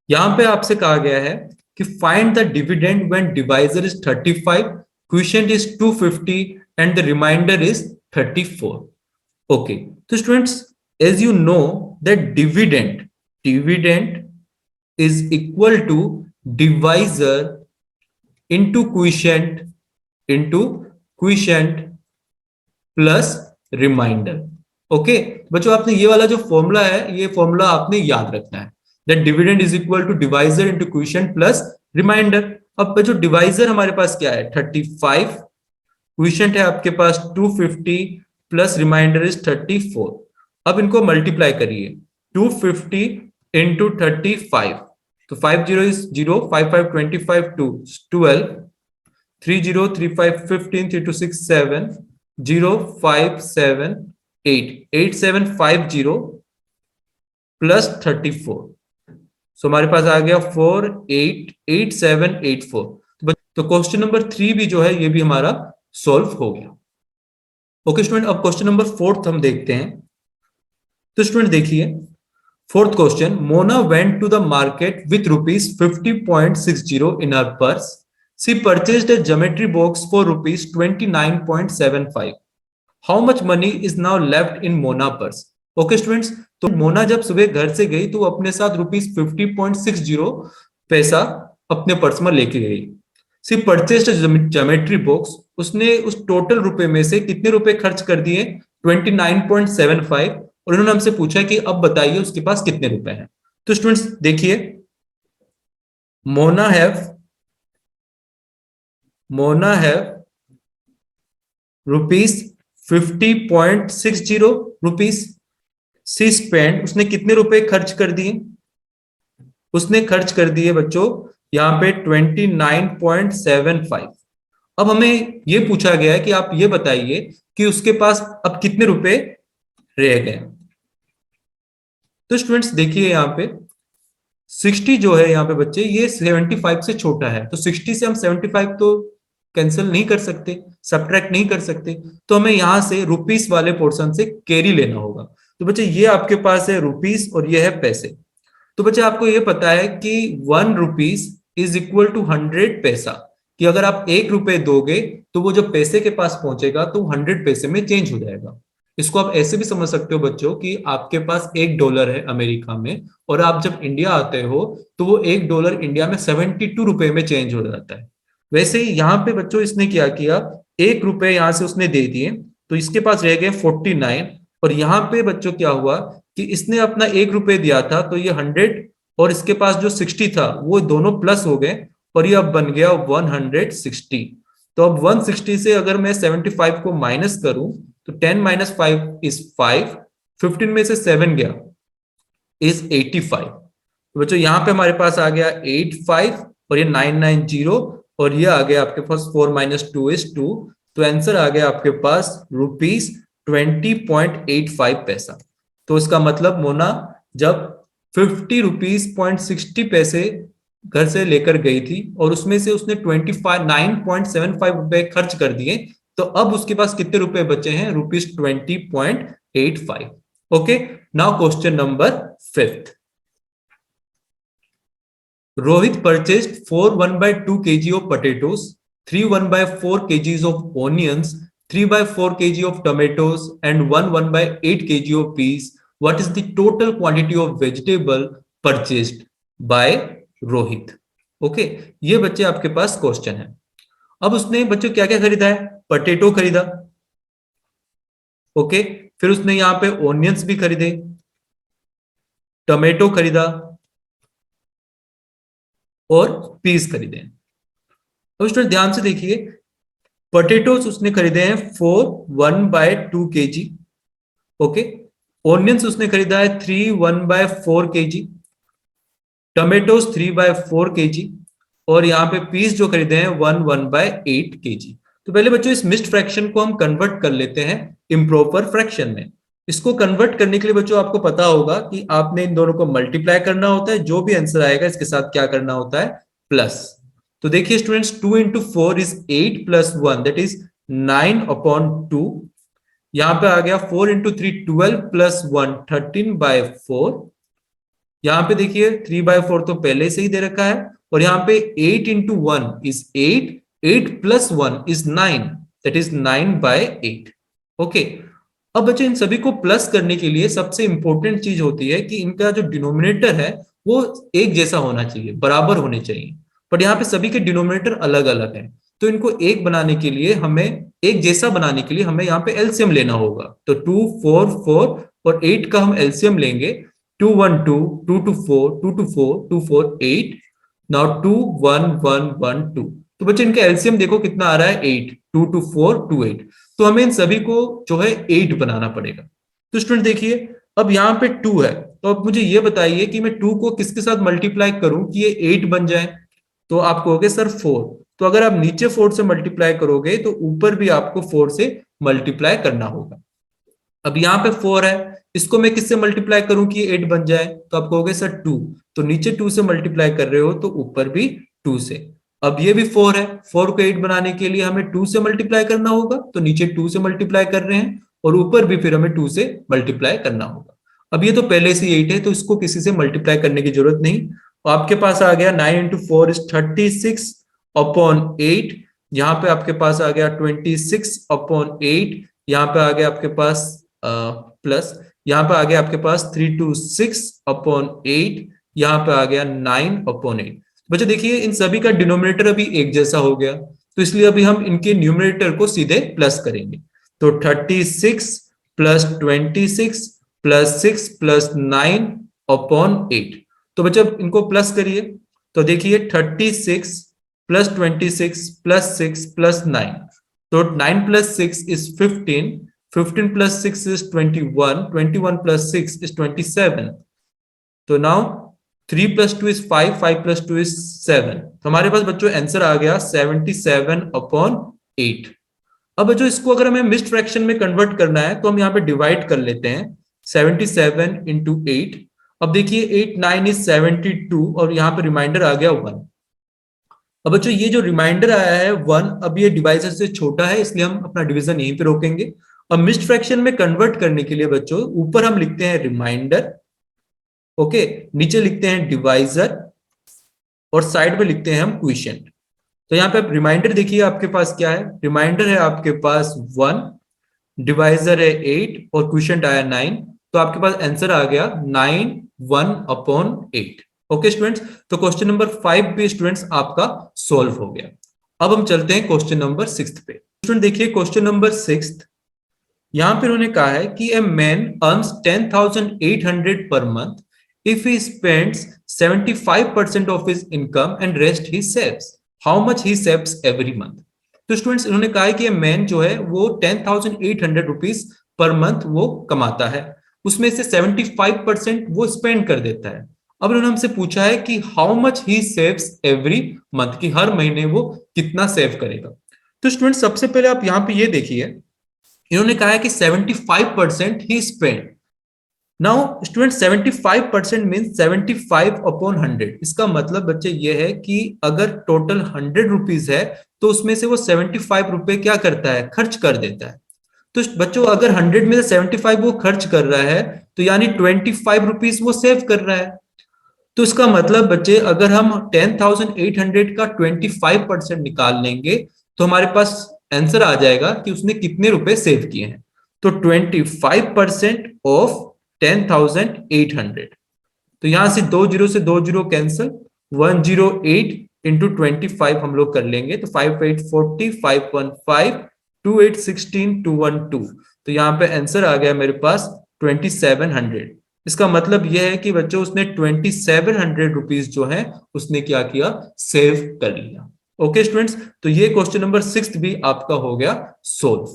यहां पे आपसे कहा गया है कि find the dividend when divisor is 35, quotient is 250 and the remainder is 34। Okay, तो students as you know that dividend is equal to divisor into quotient plus remainder. Okay बच्चों, आपने ये वाला जो फॉर्मूला है, ये फॉर्मूला आपने याद रखना है, that dividend is equal to divisor into quotient plus remainder. अब बच्चों डिवाइजर हमारे पास क्या है? 35, क्विशेंट है आपके पास 250 प्लस रिमाइंडर इज 34। अब इनको मल्टीप्लाई करिए, 250 इंटू 35, तो 50 इज 0, 55 25 2 12, 30 35 15 3 2 6 7 0 5 7 8 8750 प्लस 34। सो हमारे पास आ गया 488784। तो क्वेश्चन नंबर 3 भी जो है ये भी हमारा सॉल्व हो गया। ओके स्टूडेंट, अब क्वेश्चन नंबर 4 हम देखते हैं। तो स्टूडेंट देखिए fourth question, Mona went to the market with ₹50.60 in her purse. She purchased a geometry box for ₹29.75. How much money is now left in Mona purse? Okay students, तो मोना जब सुबह घर से गई तो अपने साथ ₹50.60 पैसा अपने पर्स में लेके गई। सी परचेस्ड ज्योमेट्री बॉक्स, उसने उस टोटल रुपए में से कितने रुपए खर्च कर दिए? 29.75। और इन्होंने हमसे पूछा कि अब बताइए उसके पास कितने रुपए हैं। तो स्टूडेंट्स देखिए, मोना हैव ₹50.60। सी स्पेंड, उसने कितने रुपए खर्च कर दिए? उसने खर्च कर दिए बच्चों यहां पे 29.75। अब हमें ये पूछा गया है कि आप ये बताइए कि उसके पास अब कितने रुपए रह गए। तो स्टूडेंट्स देखिए यहां पे 60 जो है यहाँ पे बच्चे, ये 75 से छोटा है, तो 60 से हम 75 तो कैंसिल नहीं कर सकते, सब्ट्रैक्ट नहीं कर सकते, तो हमें यहां से रुपीस वाले पोर्शन से कैरी लेना होगा। तो बच्चे ये आपके पास है रुपीस और ये है पैसे। तो बच्चे आपको ये पता है कि 1 रुपीस इज इक्वल टू 100 पैसा, कि अगर आप 1 रुपए दोगे तो वो जो पैसे के पास पहुंचेगा तो 100 पैसे में चेंज हो जाएगा। इसको आप ऐसे भी समझ सकते हो बच्चों कि आपके पास $1 है अमेरिका में, और आप जब इंडिया आते हो तो वो $1 इंडिया में 72 रुपए में चेंज हो जाता है। वैसे ही यहाँ पे बच्चों इसने क्या किया, 1 रुपए यहां से उसने दे दिए तो इसके पास रह गए 49। और यहाँ पे बच्चों क्या हुआ कि इसने अपना 1 रुपए दिया था तो ये 100, और इसके पास जो 60 था वो दोनों प्लस हो गए, और ये अब बन गया 160। तो अब 160 से अगर मैं 75 को माइनस करूं तो 10 - 5 इज 5, 15 में से 7 गया इज 85। तो बच्चों यहाँ पे हमारे पास आ गया 85 और ये 990, और ये आ गया आपके पास 4 - 2 इज 2। तो आंसर आ गया आपके पास ₹20.85 पैसा। तो इसका मतलब मोना जब ₹50.60 घर से लेकर गई थी और उसमें से उसने 9.75 रुपए खर्च कर दिए, तो अब उसके पास कितने रुपए बचे हैं? ₹20.85। Okay, now question number 5। Rohit purchased 4 1/2 kg of potatoes, 3 1/4 kgs of onions, 3/4 kg of tomatoes, and 1 1/8 kg of peas. What is the total quantity of vegetable purchased by Rohit? Okay, ये बच्चे आपके पास क्वेश्चन है। अब उसने बच्चों क्या क्या खरीदा है? पोटैटो खरीदा, ओके, फिर उसने यहां पे ओनियंस भी खरीदे, टोमेटो खरीदा और पीस खरीदे। अब स्टूडेंट ध्यान से देखिए, पोटैटोस उसने खरीदे हैं 1/2 kg, ओके, ओनियंस उसने खरीदा है 1/4 kg, टोमेटोस 3/4 kg, और यहाँ पे पीस जो खरीदे हैं 1/8 kg। तो पहले बच्चों इस मिक्स्ड फ्रैक्शन को हम कन्वर्ट कर लेते हैं इम्प्रॉपर फ्रैक्शन में। इसको कन्वर्ट करने के लिए बच्चों आपको पता होगा कि आपने इन दोनों को मल्टीप्लाई करना होता है, जो भी आंसर आएगा इसके साथ क्या करना होता है? प्लस। तो देखिए students, 2 into 4 is 8 plus 1, that is 9/2। यहां पे आ गया 4 into 3 12 plus 1 13/4। यहां पे देखिए 3/4 तो पहले से ही दे रखा है, और यहां पे 8 into 1 is 8, 8 plus 1 is 9, that is 9/8। Okay, अब बच्चों इन सभी को प्लस करने के लिए सबसे इंपॉर्टेंट चीज होती है कि इनका जो डिनोमिनेटर है वो एक जैसा होना चाहिए, बराबर होने चाहिए, पर यहाँ पे सभी के डिनोमिनेटर अलग अलग है। तो इनको एक बनाने के लिए हमें, एक जैसा बनाने के लिए हमें यहाँ पे एलसीएम लेना होगा। तो 2 4 4 और 8 का हम एलसीएम लेंगे। 2 1 2 2 2 4 2 2 4 2 4 8, नाउ 2 1 1 1 2। तो बच्चे इनका एलसीएम देखो कितना आ रहा है? 8, 2 2 4 2 8। तो हमें इन सभी को जो है 8 बनाना पड़ेगा। तो स्टूडेंट देखिए, अब यहाँ पे 2 है, तो अब मुझे ये बताइए कि मैं 2 को किसके साथ मल्टीप्लाई करूं कि ये 8 बन जाए? तो आप कहोगे सर 4। तो अगर आप नीचे 4 से मल्टीप्लाई करोगे तो ऊपर भी आपको 4 से मल्टीप्लाई करना होगा। अब यहाँ पे 4 है, इसको मैं किससे मल्टीप्लाई करूं कि 8 बन जाए? तो आप कहोगे सर 2। तो नीचे 2 से मल्टीप्लाई कर रहे हो तो ऊपर भी 2 से। अब ये भी 4 है, 4 को 8 बनाने के लिए हमें 2 से मल्टीप्लाई करना होगा, तो नीचे 2 से मल्टीप्लाई कर रहे हैं, और ऊपर भी फिर हमें 2 से मल्टीप्लाई करना होगा। अब ये तो पहले से 8 है, तो इसको किसी से मल्टीप्लाई करने की जरूरत नहीं। तो आपके पास आ गया 9 into 4 is 36/8। यहाँ पे आपके पास आ गया 26/8। यहाँ पे आ गया आपके पास प्लस, यहाँ पे आ गया आपके पास 326/8। यहाँ पे आ गया 9/8। बच्चों देखिए इन सभी का डिनोमिनेटर अभी एक जैसा हो गया, तो इसलिए अभी हम इनके न्यूमरेटर को सीधे प्लस करेंगे। तो 36 प्लस 26 प्लस 6 प्लस 9/8। तो बच्चों इनको प्लस करिए, तो देखिए 36 प्लस 26 प्लस 6 प्लस 9। तो 9 plus 6 is 15, 15 plus 6 is 21, 21 plus 6 is 27। तो now 3 plus 2 is 5, 5 plus 2 is 7। तो हमारे पास बच्चों आंसर आ गया 77/8। अब बच्चों इसको अगर हमें मिक्स्ड फ्रैक्शन में कन्वर्ट करना है तो हम यहाँ पे डिवाइड कर लेते हैं 77 into 8। अब देखिए 8 9 is 72, और यहाँ पे रिमाइंडर आ गया 1। अब बच्चों ये जो रिमाइंडर आया है 1, अब ये डिवाइजर से छोटा है, इसलिए हम अपना डिवीजन यहीं पे रोकेंगे। अब मिक्स्ड फ्रैक्शन में कन्वर्ट करने के लिए बच्चों ऊपर हम लिखते हैं रिमाइंडर, ओके, नीचे लिखते हैं डिवाइजर, और साइड में लिखते हैं हम क्वोशिएंट। तो यहाँ पे रिमाइंडर देखिए आपके पास क्या है? रिमाइंडर है आपके पास 1, डिवाइजर है 8, और क्वोशिएंट आया 9। तो आपके पास आंसर आ गया 9/1/8। ओके स्टूडेंट्स, तो क्वेश्चन नंबर 5 भी स्टूडेंट्स आपका सॉल्व हो गया। अब हम चलते हैं क्वेश्चन नंबर 6 पे। स्टूडेंट देखिए क्वेश्चन नंबर 6, यहां पे उन्होंने कहा है कि a man earns 10,800 per month if he spends 75% of his income and rest he saves, how much he saves every month. तो स्टूडेंट्स इन्होंने कहा है कि मैन जो है वो 10,800 रुपीज पर मंथ वो कमाता है, उसमें से 75% वो स्पेंड कर देता है। अब उन्होंने हमसे पूछा है कि how much he saves every month, कि हर महीने वो कितना सेव करेगा। तो स्टूडेंट सबसे पहले आप यहाँ पे ये देखिए, इन्होंने कहा है कि 75% ही स्पेंड। Now student 75% means 75/100। इसका मतलब बच्चे ये है कि अगर टोटल 100 रुपीज है तो उसमें से वो 75 रुपए क्या करता है? खर्च कर देता है। तो बच्चों अगर 100 में से 75 वो खर्च कर रहा है तो यानी 25 रुपीज वो सेव कर रहा है। तो इसका मतलब बच्चे अगर हम 10,800 का 25% निकाल लेंगे तो हमारे पास आंसर आ जाएगा कि उसने कितने रुपए सेव किए हैं। तो 25% ऑफ 10,800। तो यहां से 2 जीरो कैंसल, 108 इंटू 25 हम लोग कर लेंगे, तो 5840, 515, 2816, 212। तो यहाँ पे आंसर आ गया मेरे पास 2700। इसका मतलब यह है कि बच्चों उसने 2700 रुपीज जो है उसने क्या किया, सेव कर लिया। ओके स्टूडेंट्स, तो ये क्वेश्चन नंबर 6 भी आपका हो गया सोल्व।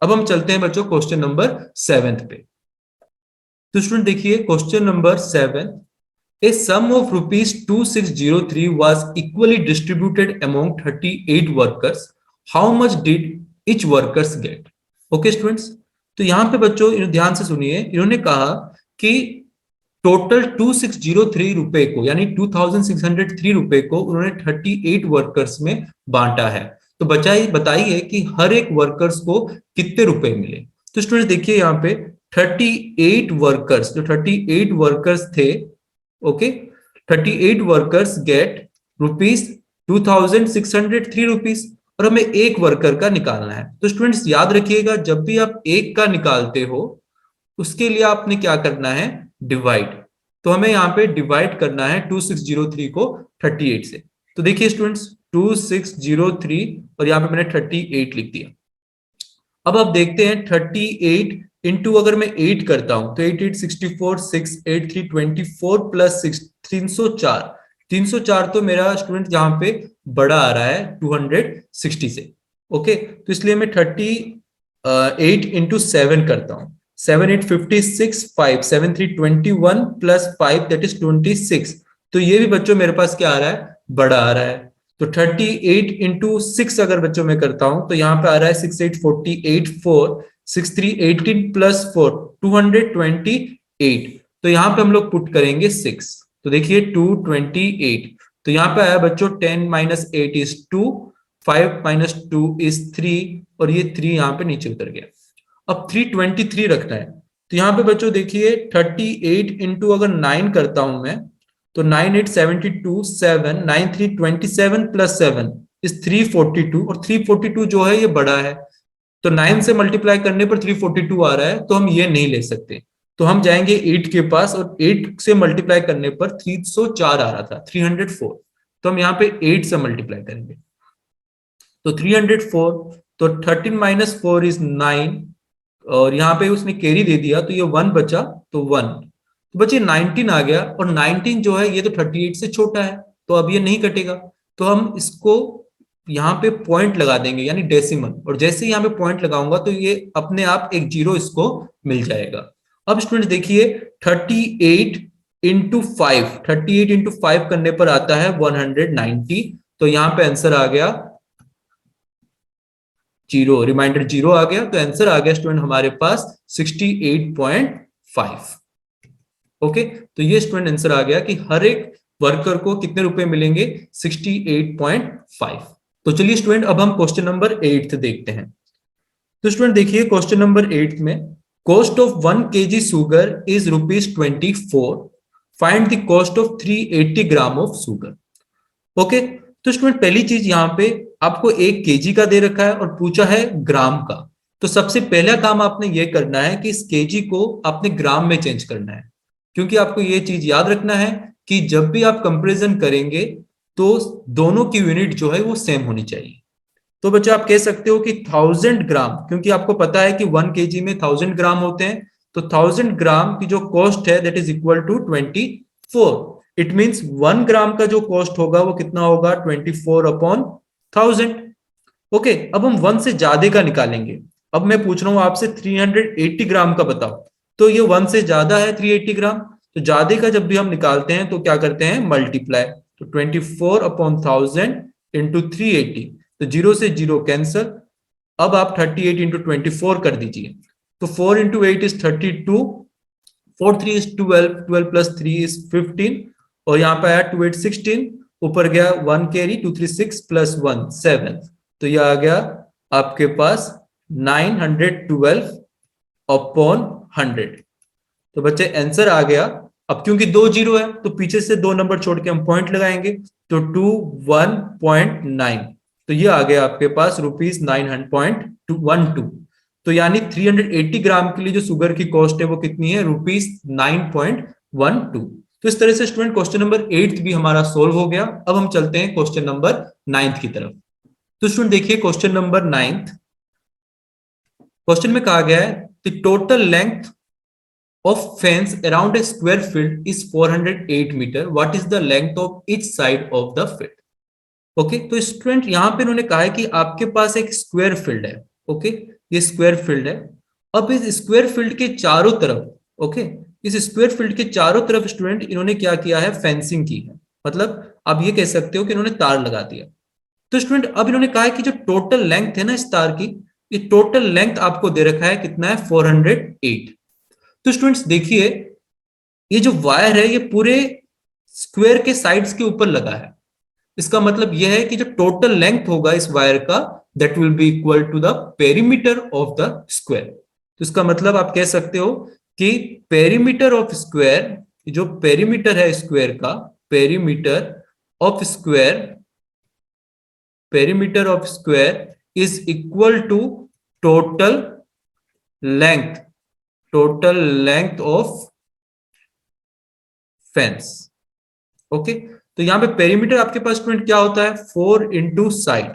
अब हम चलते हैं बच्चों क्वेश्चन नंबर 7 पे। तो स्टूडेंट देखिए question number 7, a sum of rupees 2603 was equally distributed among 38 workers. How much did each workers get? Okay students, तो यहां पे बच्चों ध्यान से सुनिए, इन्होंने कहा कि टोटल 2603 रुपए को, यानी 2603 रुपए को उन्होंने 38 वर्कर्स में बांटा है। तो बताइए कि हर एक वर्कर्स को कितने रुपए मिले। तो स्टूडेंट देखिए यहाँ पे 38 वर्कर्स, जो 38 वर्कर्स थे, okay, 38 workers gate rupees 2603 rupees, और हमें एक वर्कर का निकालना है। तो स्टूडेंट्स याद रखिएगा, जब भी आप एक का निकालते हो उसके लिए आपने क्या करना है, डिवाइड। तो हमें यहाँ पे डिवाइड करना है 2603 को 38 से। तो देखिए स्टूडेंट्स 2603 और यहाँ पे मैंने 38 लिख दिया। अब आप देखते हैं 38 इंटू अगर मैं 8 करता हूं तो 8 8 64, 6 8 3 24 प्लस 6 304। 304 तो मेरा स्टूडेंट यहाँ पे बड़ा आ रहा है 260 से। ओके, तो इसलिए मैं 38 इंटू 7 करता हूं। 7 8 56, 5 7 3 21 प्लस 5 दैट इज 26। तो ये भी बच्चों मेरे पास क्या आ रहा है, बड़ा आ रहा है। तो 38 इंटू 6 अगर बच्चों में करता हूं तो यहाँ पे आ रहा है 6 8 48, 4 6 3 18 प्लस 4 228। तो यहाँ पे हम लोग पुट करेंगे 6, तो देखिए 228। तो यहाँ पे आया बच्चों 10 माइनस 8 इज 2, 5 माइनस 2 इज 3, और ये 3 यहाँ पे नीचे उतर गया। अब 323 रखना है। तो यहाँ पे बच्चों देखिए 38 इंटू अगर 9 करता हूं मैं, तो 9 8 72, 7 9 3 27 प्लस 7 इस 342, और 342 जो है ये बड़ा है, तो 9 से मल्टीप्लाई करने पर 342 आ रहा है, तो हम ये नहीं ले सकते। तो हम जाएंगे 8 के पास, और 8 से मल्टीप्लाई करने पर 304 आ रहा था, 304। तो हम यहाँ पे 8 से मल्टीप्लाई करेंगे, तो 304, तो 13 माइनस 4 इज 9, और यहाँ पे उसने कैरी दे दिया तो ये 1 बचा, तो 1, तो बच्चे 19 आ गया। और 19 जो है ये तो 38 से छोटा है, तो अब ये नहीं कटेगा। तो हम इसको यहाँ पे पॉइंट लगा देंगे, यानी डेसिमल, और जैसे ही यहाँ पे पॉइंट लगाऊंगा तो ये अपने आप एक जीरो इसको मिल जाएगा। अब स्टूडेंट देखिए 38 इंटू 5, 38 इंटू 5 करने पर आता है 190। तो यहाँ पे आंसर आ गया जीरो, रिमाइंडर जीरो आ गया। तो आंसर आ गया स्टूडेंट हमारे पास 68.5। ओके, तो ये स्टूडेंट आंसर आ गया कि हर एक वर्कर को कितने रुपए मिलेंगे, 68.5। तो चलिए स्टूडेंट अब हम क्वेश्चन नंबर 8 देखते हैं। तो स्टूडेंट देखिए क्वेश्चन नंबर 8 में cost of 1 kg sugar is ₹24, find the cost of 380 gram of sugar. Okay, तो स्टूडेंट पहली चीज यहाँ पे आपको 1 kg का दे रखा है और पूछा है ग्राम का। तो सबसे पहला काम आपने ये करना है कि इस kg को आपने ग्राम में चेंज करना है, क्योंकि आपको ये चीज याद रखना है कि जब भी आप कंपैरिजन करेंगे तो दोनों की यूनिट जो है वो सेम होनी चाहिए। तो बच्चों आप कह सकते हो कि 1000 ग्राम, क्योंकि आपको पता है कि 1 kg में 1000 ग्राम होते हैं, तो 1000 ग्राम की जो कॉस्ट है that is equal to 24। It means 1 gram का जो कॉस्ट होगा वो कितना होगा, 24/1000। ओके, अब हम 1 से ज्यादा का निकालेंगे। अब मैं पूछ रहा हूं आपसे 380 ग्राम का बताओ, तो ये 1 से ज्यादा है 380 ग्राम। तो ज्यादा का जब भी हम निकालते हैं तो क्या करते हैं, मल्टीप्लाई। तो 24/1000 इंटू 380, तो जीरो से जीरो कैंसल। अब आप 38 इंटू 24 कर दीजिए, तो 4 into 8 is 32, 4 3 is 12, 12 plus 3 is 15, और यहाँ पे आया 2 8 16, ऊपर गया 1 कैरी, 2 3 6 प्लस 1 7, तो ये आ गया आपके पास 912/100। तो बच्चे आंसर आ गया। अब क्योंकि 2 जीरो है तो पीछे से 2 नंबर छोड़ के हम पॉइंट लगाएंगे, तो 21.9। तो ये आ गया आपके पास ₹9.12। तो यानी 380 ग्राम के लिए जो शुगर की कॉस्ट है वो कितनी है, ₹9.12। तो इस तरह से स्टूडेंट क्वेश्चन नंबर 8 भी हमारा सोल्व हो गया। अब हम चलते हैं क्वेश्चन नंबर 9 की तरफ। तो स्टूडेंट देखिए क्वेश्चन नंबर 9, क्वेश्चन में कहा गया है the total length of fence around a square field is 408 meter. What is the length of each side of the field? Okay तो स्टूडेंट यहां पे उन्होंने कहा है कि आपके पास एक स्क्वायर फील्ड है। ओके ये स्क्वायर फील्ड है। अब इस स्क्वायर फील्ड के चारों तरफ, ओके इस स्क्वायर फील्ड के चारों तरफ स्टूडेंट इन्होंने क्या किया है, फेंसिंग की है। मतलब आप ये कह सकते हो कि इन्होंने तार लगा दिया। तो स्टूडेंट अब इन्होंने कहा है कि जो टोटल लेंथ है ना इस तार की, ये टोटल लेंथ आपको दे रखा है कितना है, 408। तो स्टूडेंट्स देखिए ये जो वायर है ये पूरे स्क्वायर के साइड्स के ऊपर लगा है। इसका मतलब यह है कि जो टोटल लेंथ होगा इस वायर का, that will be equal to the perimeter of the square. तो इसका मतलब आप कह सकते हो कि पेरीमीटर ऑफ स्क्वायर, जो पेरीमीटर है स्क्वायर का, perimeter of square, perimeter of square is equal to total length, total length of fence. Okay तो यहां पे पेरीमीटर आपके पास स्टूडेंट क्या होता है, 4 इंटू साइड।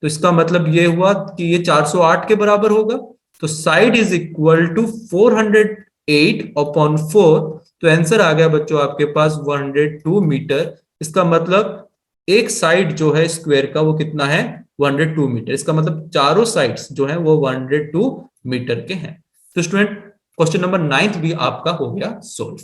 तो इसका मतलब ये हुआ कि ये 408 के बराबर होगा। तो side is equal to 408 upon 4। तो आंसर आ गया बच्चों आपके पास 102 मीटर। इसका मतलब एक साइड जो है स्क्वायर का वो कितना है, 102 मीटर। इसका मतलब चारों साइड्स जो है वो 102 मीटर के हैं। तो स्टूडेंट क्वेश्चन नंबर 9 भी आपका हो गया सोल्व।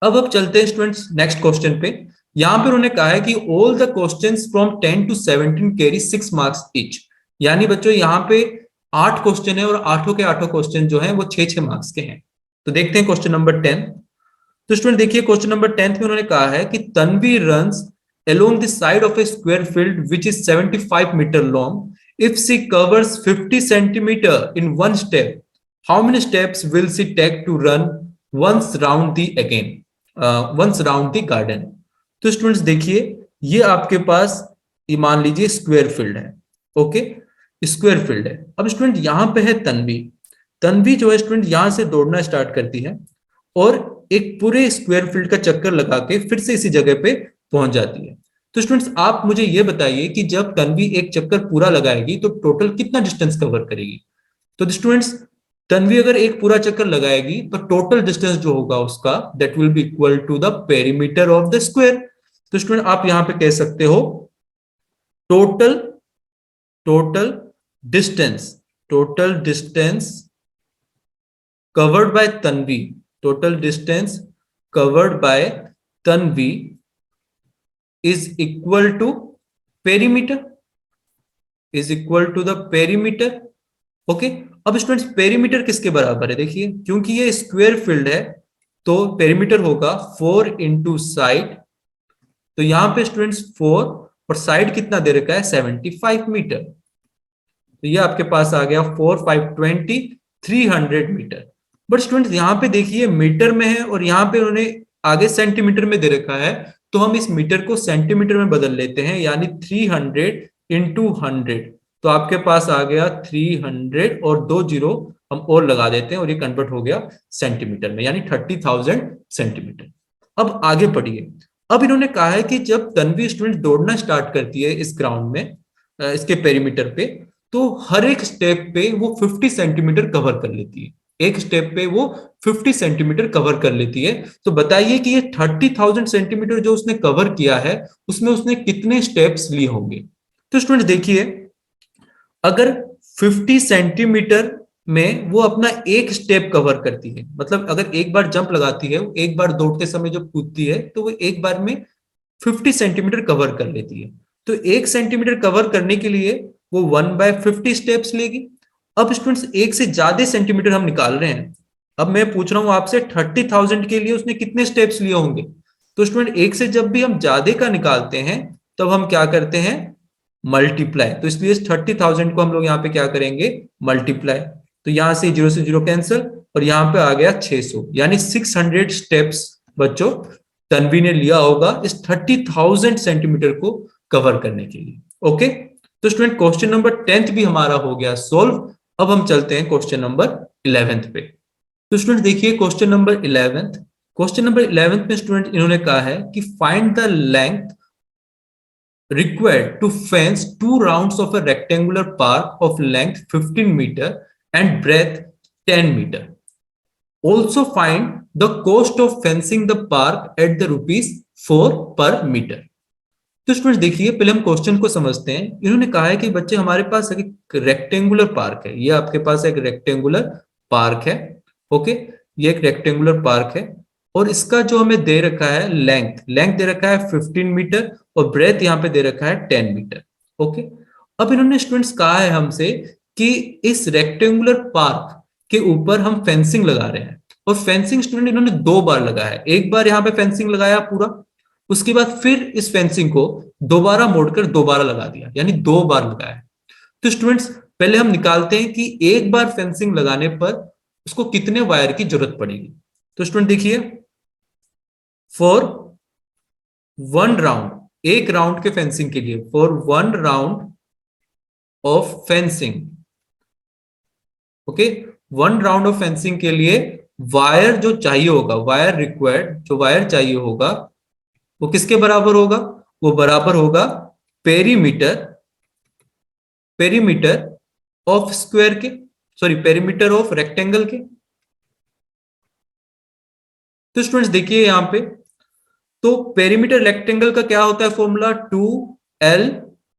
अब चलते हैं स्टूडेंट्स नेक्स्ट क्वेश्चन पे। यहां पर उन्होंने कहा है कि all the questions from 10 to 17 carry 6 marks each. यानी बच्चों यहां पे 8 क्वेश्चन है और आठों के आठों क्वेश्चन जो है वो 6-6 मार्क्स के हैं। तो देखते हैं क्वेश्चन नंबर 10। तो स्टूडेंट देखिए क्वेश्चन नंबर 10 में उन्होंने कहा है कि Tanvi runs along the side of a square field which is 75 meter long. If she covers 50 centimeter in one step, how many steps will she take to run once round the again? Once round the garden. तो स्टूडेंट्स देखिए ये आपके पास ये मान लीजिए स्क्वायर फील्ड है। ओके स्क्वायर फील्ड है। अब स्टूडेंट यहां पे है तन्वी। तन्वी जो है स्टूडेंट यहां से दौड़ना स्टार्ट करती है और एक पूरे स्क्वायर फील्ड का चक्कर लगा के फिर से इसी जगह पे पहुंच जाती है। तो स्टूडेंट्स आप मुझे ये बताइए कि जब तन्वी एक चक्कर पूरा लगाएगी तो टोटल कितना डिस्टेंस कवर करेगी। तो स्टूडेंट्स तन्वी अगर एक पूरा चक्कर लगाएगी तो टोटल डिस्टेंस जो होगा उसका that will be equal to the perimeter of the square. तो स्टूडेंट आप यहां पे कह सकते हो total total distance, total distance covered by Tanvi, total distance covered by Tanvi is equal to perimeter, is equal to the perimeter. Okay अब स्टूडेंट्स पेरीमीटर किसके बराबर है, देखिए क्योंकि ये स्क्वायर फील्ड है तो पेरीमीटर होगा 4 इंटू साइड। तो यहां पे स्टूडेंट्स 4 और साइड कितना दे रखा है, 75 मीटर। तो ये आपके पास आ गया 4 5 20 300 मीटर। बट स्टूडेंट्स यहां पे देखिए मीटर में है और यहां पे उन्होंने आगे सेंटीमीटर में दे रखा है। तो हम इस मीटर को सेंटीमीटर में बदल लेते हैं, यानी 300 इंटू 100। तो आपके पास आ गया 300 और 2 जीरो हम और लगा देते हैं और ये कन्वर्ट हो गया सेंटीमीटर में, यानी 30,000 सेंटीमीटर। अब आगे पढ़िए। अब इन्होंने कहा है कि जब तन्वी स्टूडेंट दौड़ना स्टार्ट करती है इस ग्राउंड में, इसके पेरीमीटर पे, तो हर एक स्टेप पे वो 50 सेंटीमीटर कवर कर लेती है। एक स्टेप पे वो 50 सेंटीमीटर कवर कर लेती है। तो बताइए कि ये 30,000 सेंटीमीटर जो उसने कवर किया है उसमें उसने कितने स्टेप्स लिए होंगे। तो स्टूडेंट देखिए अगर 50 सेंटीमीटर में वो अपना एक स्टेप कवर करती है, मतलब अगर एक बार जंप लगाती है, एक बार दौड़ते समय जब कूदती है तो वो एक बार में 50 सेंटीमीटर कवर कर लेती है। तो 1 सेंटीमीटर कवर करने के लिए वो 1/50 स्टेप्स लेगी। अब स्टूडेंट्स एक से ज्यादा सेंटीमीटर हम निकाल रहे हैं। अब मैं पूछ रहा हूं आपसे 30,000 के लिए उसने कितने स्टेप्स लिए होंगे। तो स्टूडेंट एक से जब भी हम ज्यादा का निकालते हैं तब हम क्या करते हैं, मल्टीप्लाई। तो इसलिए 30,000 को हम लोग यहाँ पे क्या करेंगे, मल्टीप्लाई। तो यहां से 0 से 0 कैंसिल और यहाँ पे आ गया 600, यानी 600 स्टेप्स बच्चों तन्वी ने लिया होगा इस 30,000 सेंटीमीटर को कवर करने के लिए। ओके, तो स्टूडेंट क्वेश्चन नंबर 10th भी हमारा हो गया सोल्व। अब हम चलते हैं क्वेश्चन नंबर 11th पे। तो स्टूडेंट देखिए question number 11th, question number 11th में स्टूडेंट इन्होंने कहा है कि find the length required to fence 2 rounds of a rectangular park of length 15 meter and breadth 10 meter. Also find the cost of fencing the park at the rupees 4 per meter. तो स्टूडेंट देखिए पहले हम क्वेश्चन को समझते हैं। इन्होंने कहा है कि बच्चे हमारे पास एक रेक्टेंगुलर पार्क है, ये आपके पास एक रेक्टेंगुलर पार्क है। ओके, ये एक रेक्टेंगुलर पार्क है और इसका जो हमें दे रखा है लेंथ, लेंथ दे रखा है 15 मीटर और ब्रेथ यहाँ पे दे रखा है 10 मीटर। ओके, अब इन्होंने स्टूडेंट्स कहा है हमसे कि इस रेक्टेंगुलर पार्क के ऊपर हम फेंसिंग लगा रहे हैं और फेंसिंग स्टूडेंट इन्होंने 2 बार लगाया है। एक बार यहाँ पे फेंसिंग लगाया पूरा, उसके बाद फिर इस फेंसिंग को दोबारा मोड़कर दोबारा लगा दिया, यानी 2 बार लगाया। तो स्टूडेंट्स पहले हम निकालते हैं कि एक बार फेंसिंग लगाने पर उसको कितने वायर की जरूरत पड़ेगी। तो स्टूडेंट देखिए फॉर 1 राउंड, एक राउंड के फेंसिंग के लिए, for 1 round of fencing, okay, 1 round of fencing के लिए वायर जो चाहिए होगा, वायर रिक्वायर्ड, जो वायर चाहिए होगा वो किसके बराबर होगा, वो बराबर होगा पेरीमीटर, पेरीमीटर ऑफ स्क्वायर के, सॉरी पेरीमीटर ऑफ रेक्टेंगल के। तो स्टूडेंट्स देखिए यहां पे, तो पेरीमीटर रेक्टेंगल का क्या होता है फॉर्मूला, 2l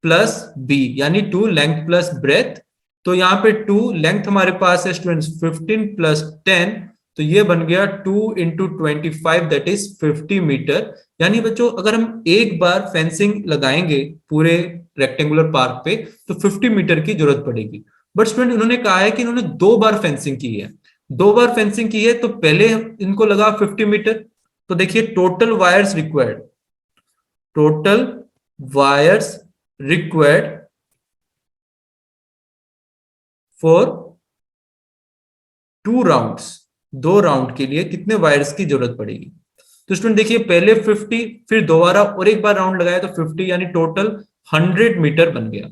प्लस बी, यानी 2 लेंथ प्लस ब्रेथ। तो यहाँ पे 2 लेंथ हमारे पास है स्टूडेंट्स 15 प्लस 10, तो ये बन गया 2 इंटू 25 दैट इज 50 मीटर। यानी बच्चों अगर हम एक बार फेंसिंग लगाएंगे पूरे रेक्टेंगुलर पार्क पे तो 50 मीटर की जरूरत पड़ेगी। बट स्टूडेंट उन्होंने कहा है कि इन्होंने 2 बार फेंसिंग की है, 2 बार फेंसिंग की है, तो पहले इनको लगा 50 मीटर। तो देखिए total wires required, total wires required for 2 rounds, 2 round के लिए कितने वायर्स की जरूरत पड़ेगी। तो स्टूडेंट देखिए पहले 50, फिर दोबारा और एक बार राउंड लगाया तो 50, यानी टोटल 100 मीटर बन गया।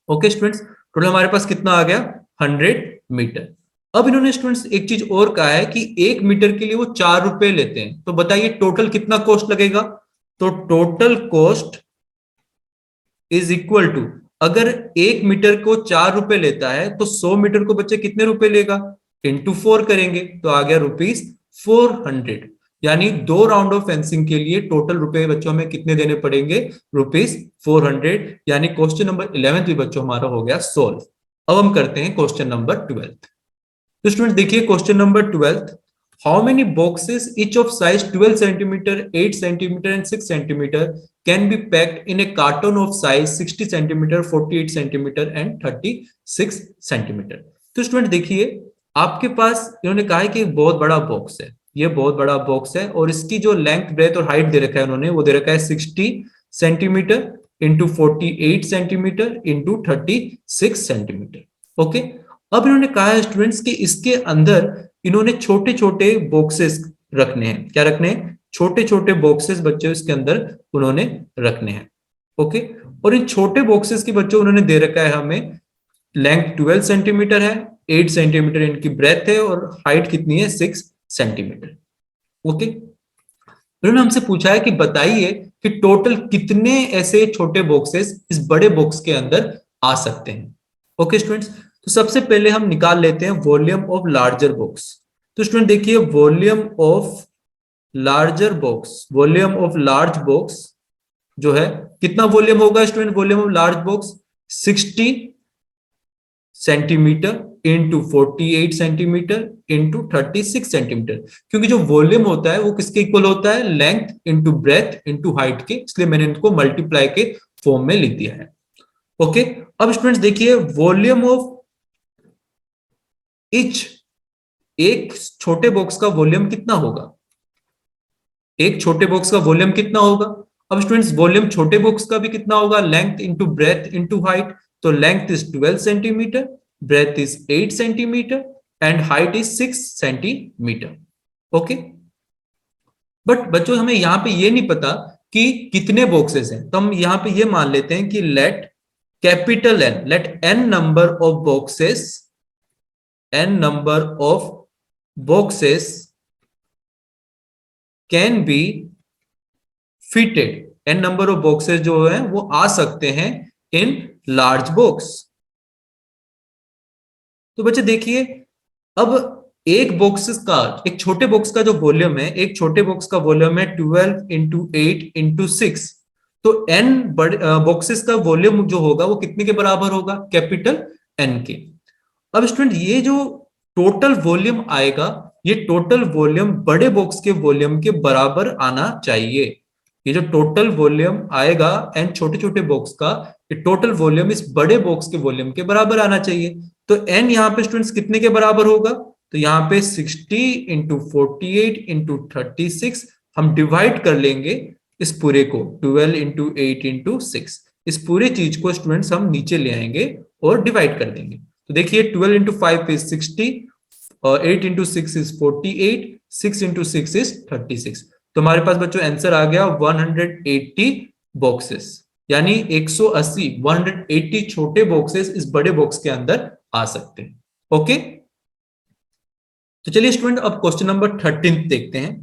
ओके स्टूडेंट्स, टोटल हमारे पास कितना आ गया 100 मीटर। अब इन्होंने स्टूडेंट्स एक चीज और कहा है कि 1 मीटर के लिए वो 4 रुपए लेते हैं। तो बताइए टोटल कितना कॉस्ट लगेगा। तो total cost is equal to, अगर 1 मीटर को 4 रुपए लेता है तो 100 मीटर को बच्चे कितने रुपए लेगा, इंटू 4 करेंगे तो आ गया रुपीज 400। यानी 2 राउंड ऑफ फेंसिंग के लिए टोटल रुपए बच्चों हमें कितने देने पड़ेंगे, रुपीज 400। यानी क्वेश्चन नंबर 11 भी बच्चों हमारा हो गया सोल्व। अब हम करते हैं क्वेश्चन नंबर 12। तो स्टूडेंट देखिए question number 12, how many boxes each of size 12 centimeter, 8 centimeter and 6 centimeter can be packed in a carton of size 60 centimeter, 48 centimeter and 36 centimeter। तो स्टूडेंट देखिए आपके पास इन्होंने कहा है कि एक बहुत बड़ा बॉक्स है, ये बहुत बड़ा बॉक्स है और इसकी जो लेंथ ब्रेथ और हाइट दे रखा है उन्होंने, वो दे रखा है 60 centimetre into 48 centimetre into 36 centimetre. Okay, अब इन्होंने कहा है स्टूडेंट्स कि इसके अंदर इन्होंने छोटे छोटे बॉक्सेस रखने हैं। क्या रखने हैं, छोटे छोटे बॉक्सेस बच्चों इसके अंदर उन्होंने रखने हैं। ओके, और इन छोटे बॉक्सेस के बच्चों उन्होंने दे रखा है हमें लेंथ 12 सेंटीमीटर है, 8 सेंटीमीटर इनकी ब्रेथ है और हाइट कितनी है 6 सेंटीमीटर। ओके, उन्होंने हमसे पूछा है कि बताइए कि टोटल कितने ऐसे छोटे बॉक्सेस इस बड़े बॉक्स के अंदर आ सकते हैं। ओके स्टूडेंट्स, तो सबसे पहले हम निकाल लेते हैं वॉल्यूम ऑफ लार्जर बॉक्स। तो स्टूडेंट देखिए volume of larger box, volume of large box जो है कितना वॉल्यूम होगा student, volume of large box 60 centimetre into 48 centimetre into 36 centimetre. क्योंकि जो वॉल्यूम होता है वो किसके इक्वल होता है, length into breadth into height के, इसलिए मैंने इनको मल्टीप्लाई के फॉर्म में लिख दिया है। ओके, अब स्टूडेंट्स देखिए वॉल्यूम ऑफ इच, एक छोटे बॉक्स का वॉल्यूम कितना होगा, एक छोटे बॉक्स का वॉल्यूम कितना होगा। अब स्टूडेंट्स वॉल्यूम छोटे बॉक्स का भी कितना होगा, length into breadth into height. तो length is 12 centimetre, breadth is 8 centimetre and height is 6 centimetre. Okay, but बच्चों हमें यहां पे ये नहीं पता कि कितने बॉक्सेस हैं, तो हम यहां पे ये मान लेते हैं कि let capital N, let N number of boxes, N number of boxes can be fitted, N number of boxes जो है वो आ सकते हैं इन लार्ज बॉक्स। तो बच्चे देखिए, अब एक बॉक्स का, एक छोटे बॉक्स का जो वॉल्यूम है, एक छोटे बॉक्स का वॉल्यूम है 12 इंटू 8 इंटू 6, तो एन बड़े बॉक्सेस का वॉल्यूम जो होगा वो कितने के बराबर होगा, कैपिटल एन के। अब स्टूडेंट ये जो टोटल वॉल्यूम आएगा, ये टोटल वॉल्यूम बड़े बॉक्स के वॉल्यूम के बराबर आना चाहिए। ये जो टोटल वॉल्यूम आएगा एन छोटे छोटे बॉक्स का, ये टोटल वॉल्यूम इस बड़े बॉक्स के वॉल्यूम के बराबर आना चाहिए। तो एन यहाँ पे स्टूडेंट्स कितने के बराबर होगा, तो यहाँ पे 60 इंटू 48 इंटू 36 हम डिवाइड कर लेंगे इस पूरे को, 12 इंटू 8 इंटू 6, इस पूरे चीज को स्टूडेंट्स हम नीचे ले आएंगे और डिवाइड कर देंगे। तो देखिए 12 इंटू 5 इज 60, और 8 इंटू 6 इज 48, 6 इंटू 6 इज 36। तो हमारे पास बच्चों आंसर आ गया 180 बॉक्सेस, यानी 180, 180 छोटे बॉक्सेस इस बड़े बॉक्स के अंदर आ सकते हैं। ओके, तो चलिए स्टूडेंट अब क्वेश्चन नंबर 13 देखते हैं।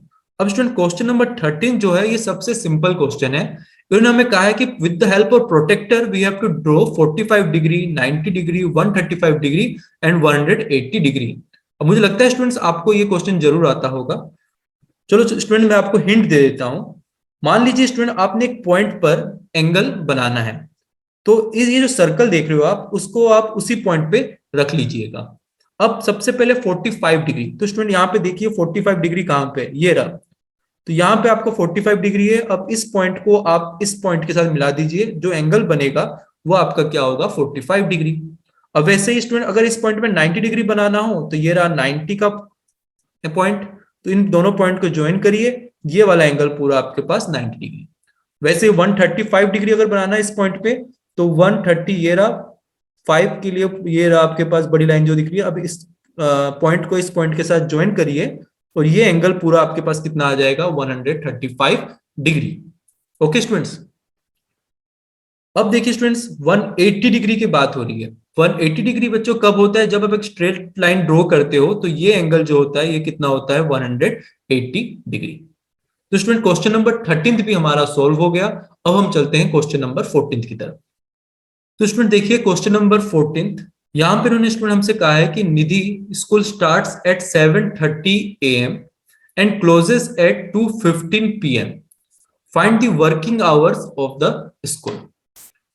अब स्टूडेंट क्वेश्चन नंबर 13 जो है ये सबसे सिंपल क्वेश्चन है। इन्होंने हमें कहा है कि with the help of protractor we have to draw 45 degree, 90 degree, 135 degree and 180 degree. अब मुझे लगता है स्टूडेंट्स आपको ये क्वेश्चन जरूर आता होगा। चलो स्टूडेंट मैं आपको हिंट दे देता हूं। मान लीजिए स्टूडेंट आपने एक पॉइंट पर एंगल बनाना है, तो ये जो सर्कल देख रहे हो आप, उसको आप उसी पॉइंट पे रख लीजिएगा। अब सबसे पहले 45 डिग्री, तो स्टूडेंट यहाँ पे देखिए 45 डिग्री कहां पे है? ये रहा। तो यहाँ पे आपको 45 डिग्री है। अब इस पॉइंट को आप इस पॉइंट के साथ मिला दीजिए, जो एंगल बनेगा वो आपका क्या होगा, 45 डिग्री। अब वैसे ही स्टूडेंट अगर इस पॉइंट में 90 डिग्री बनाना हो, तो ये रहा 90 का पॉइंट, तो इन दोनों पॉइंट को ज्वाइन करिए, ये वाला एंगल पूरा आपके पास 90 डिग्री। वैसे 135 डिग्री अगर बनाना है इस पॉइंट पे, तो 130 ये रहा, 5 के लिए ये रहा आपके पास बड़ी लाइन जो दिख रही है। अब इस पॉइंट को इस पॉइंट के साथ ज्वाइन करिए, और ये एंगल पूरा आपके पास कितना आ जाएगा, 135 डिग्री। ओके स्टूडेंट्स, अब देखिए स्टूडेंट्स 180 डिग्री की बात हो रही है। 180 डिग्री बच्चों कब होता है, जब आप एक स्ट्रेट लाइन ड्रॉ करते हो, तो ये एंगल जो होता है ये कितना होता है, 180 डिग्री। तो स्टूडेंट क्वेश्चन नंबर 13 भी हमारा सॉल्व हो गया। अब हम चलते हैं क्वेश्चन नंबर 14 की तरफ। तो स्टूडेंट देखिए क्वेश्चन नंबर 14, यहां पर उन्होंने स्टूडेंट हमसे कहा है कि Nidhi school starts at 7:30 AM and closes at 2:15 PM। Find the working hours of the school.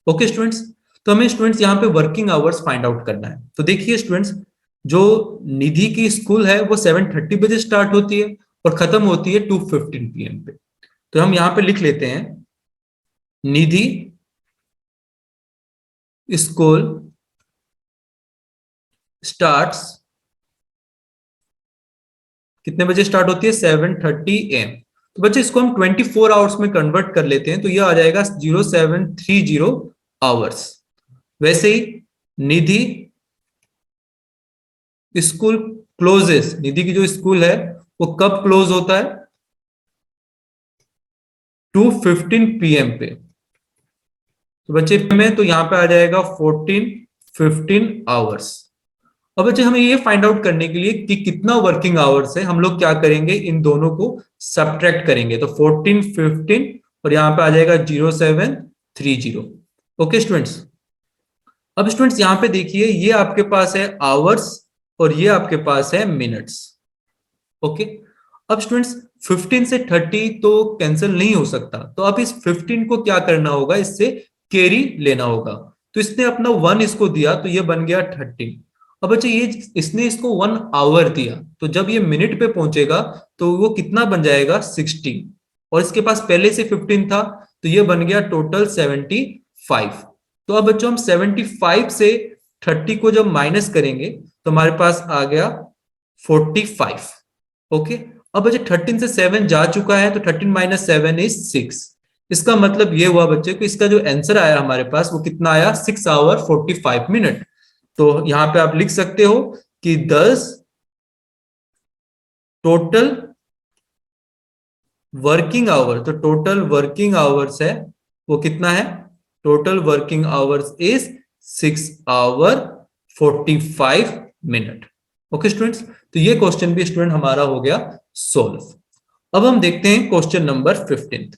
Okay students, तो हमें स्टूडेंट्स यहाँ पे वर्किंग आवर्स फाइंड आउट करना है। तो देखिए स्टूडेंट्स, जो निधि की स्कूल है वो 7:30 बजे स्टार्ट होती है और खत्म होती है 2:15 PM पे। तो हम यहाँ पे लिख लेते हैं निधि स्कूल स्टार्ट्स, कितने बजे स्टार्ट होती है, 7:30 AM। तो बच्चे इसको हम 24 आवर्स में कन्वर्ट कर लेते हैं, तो ये आ जाएगा 0730 आवर्स। वैसे ही निधि स्कूल क्लोजेस, निधि की जो स्कूल है वो कब क्लोज होता है, 2:15 PM पे। तो बच्चे में तो यहां पे आ जाएगा 14-15 आवर्स। अब बच्चे हमें ये फाइंड आउट करने के लिए कि कितना वर्किंग आवर्स है, हम लोग क्या करेंगे, इन दोनों को सब्ट्रैक्ट करेंगे। तो 14-15 और यहां पे आ जाएगा 0730। ओके स्टूडेंट्स, अब स्टूडेंट्स यहां पे देखिए ये आपके पास है आवर्स और ये आपके पास है मिनट्स। ओके, अब स्टूडेंट्स 15 से 30 तो कैंसिल नहीं हो सकता, तो अब इस 15 को क्या करना होगा, इससे कैरी लेना होगा। तो इसने अपना 1 इसको दिया, तो ये बन गया 30। अब अच्छा ये इसने इसको 1 आवर दिया, तो जब ये मिनट पे पहुंचेगा तो वो कितना बन जाएगा, 16। और इसके पास पहले से 15 था, तो ये बन गया टोटल 75। तो अब बच्चों हम 75 से 30 को जब माइनस करेंगे तो हमारे पास आ गया 45। ओके, अब बच्चे 13 से 7 जा चुका है, तो 13 माइनस 7 इज 6। इसका मतलब ये हुआ बच्चे को इसका जो आंसर आया हमारे पास वो कितना आया, 6 आवर 45 मिनट। तो यहां पे आप लिख सकते हो कि 10 टोटल वर्किंग आवर, तो टोटल वर्किंग आवर्स है वो कितना है, total working hours is 6 hours 45 minute। Okay students, तो ये क्वेश्चन भी स्टूडेंट हमारा हो गया सोल्व। अब हम देखते हैं क्वेश्चन नंबर 15।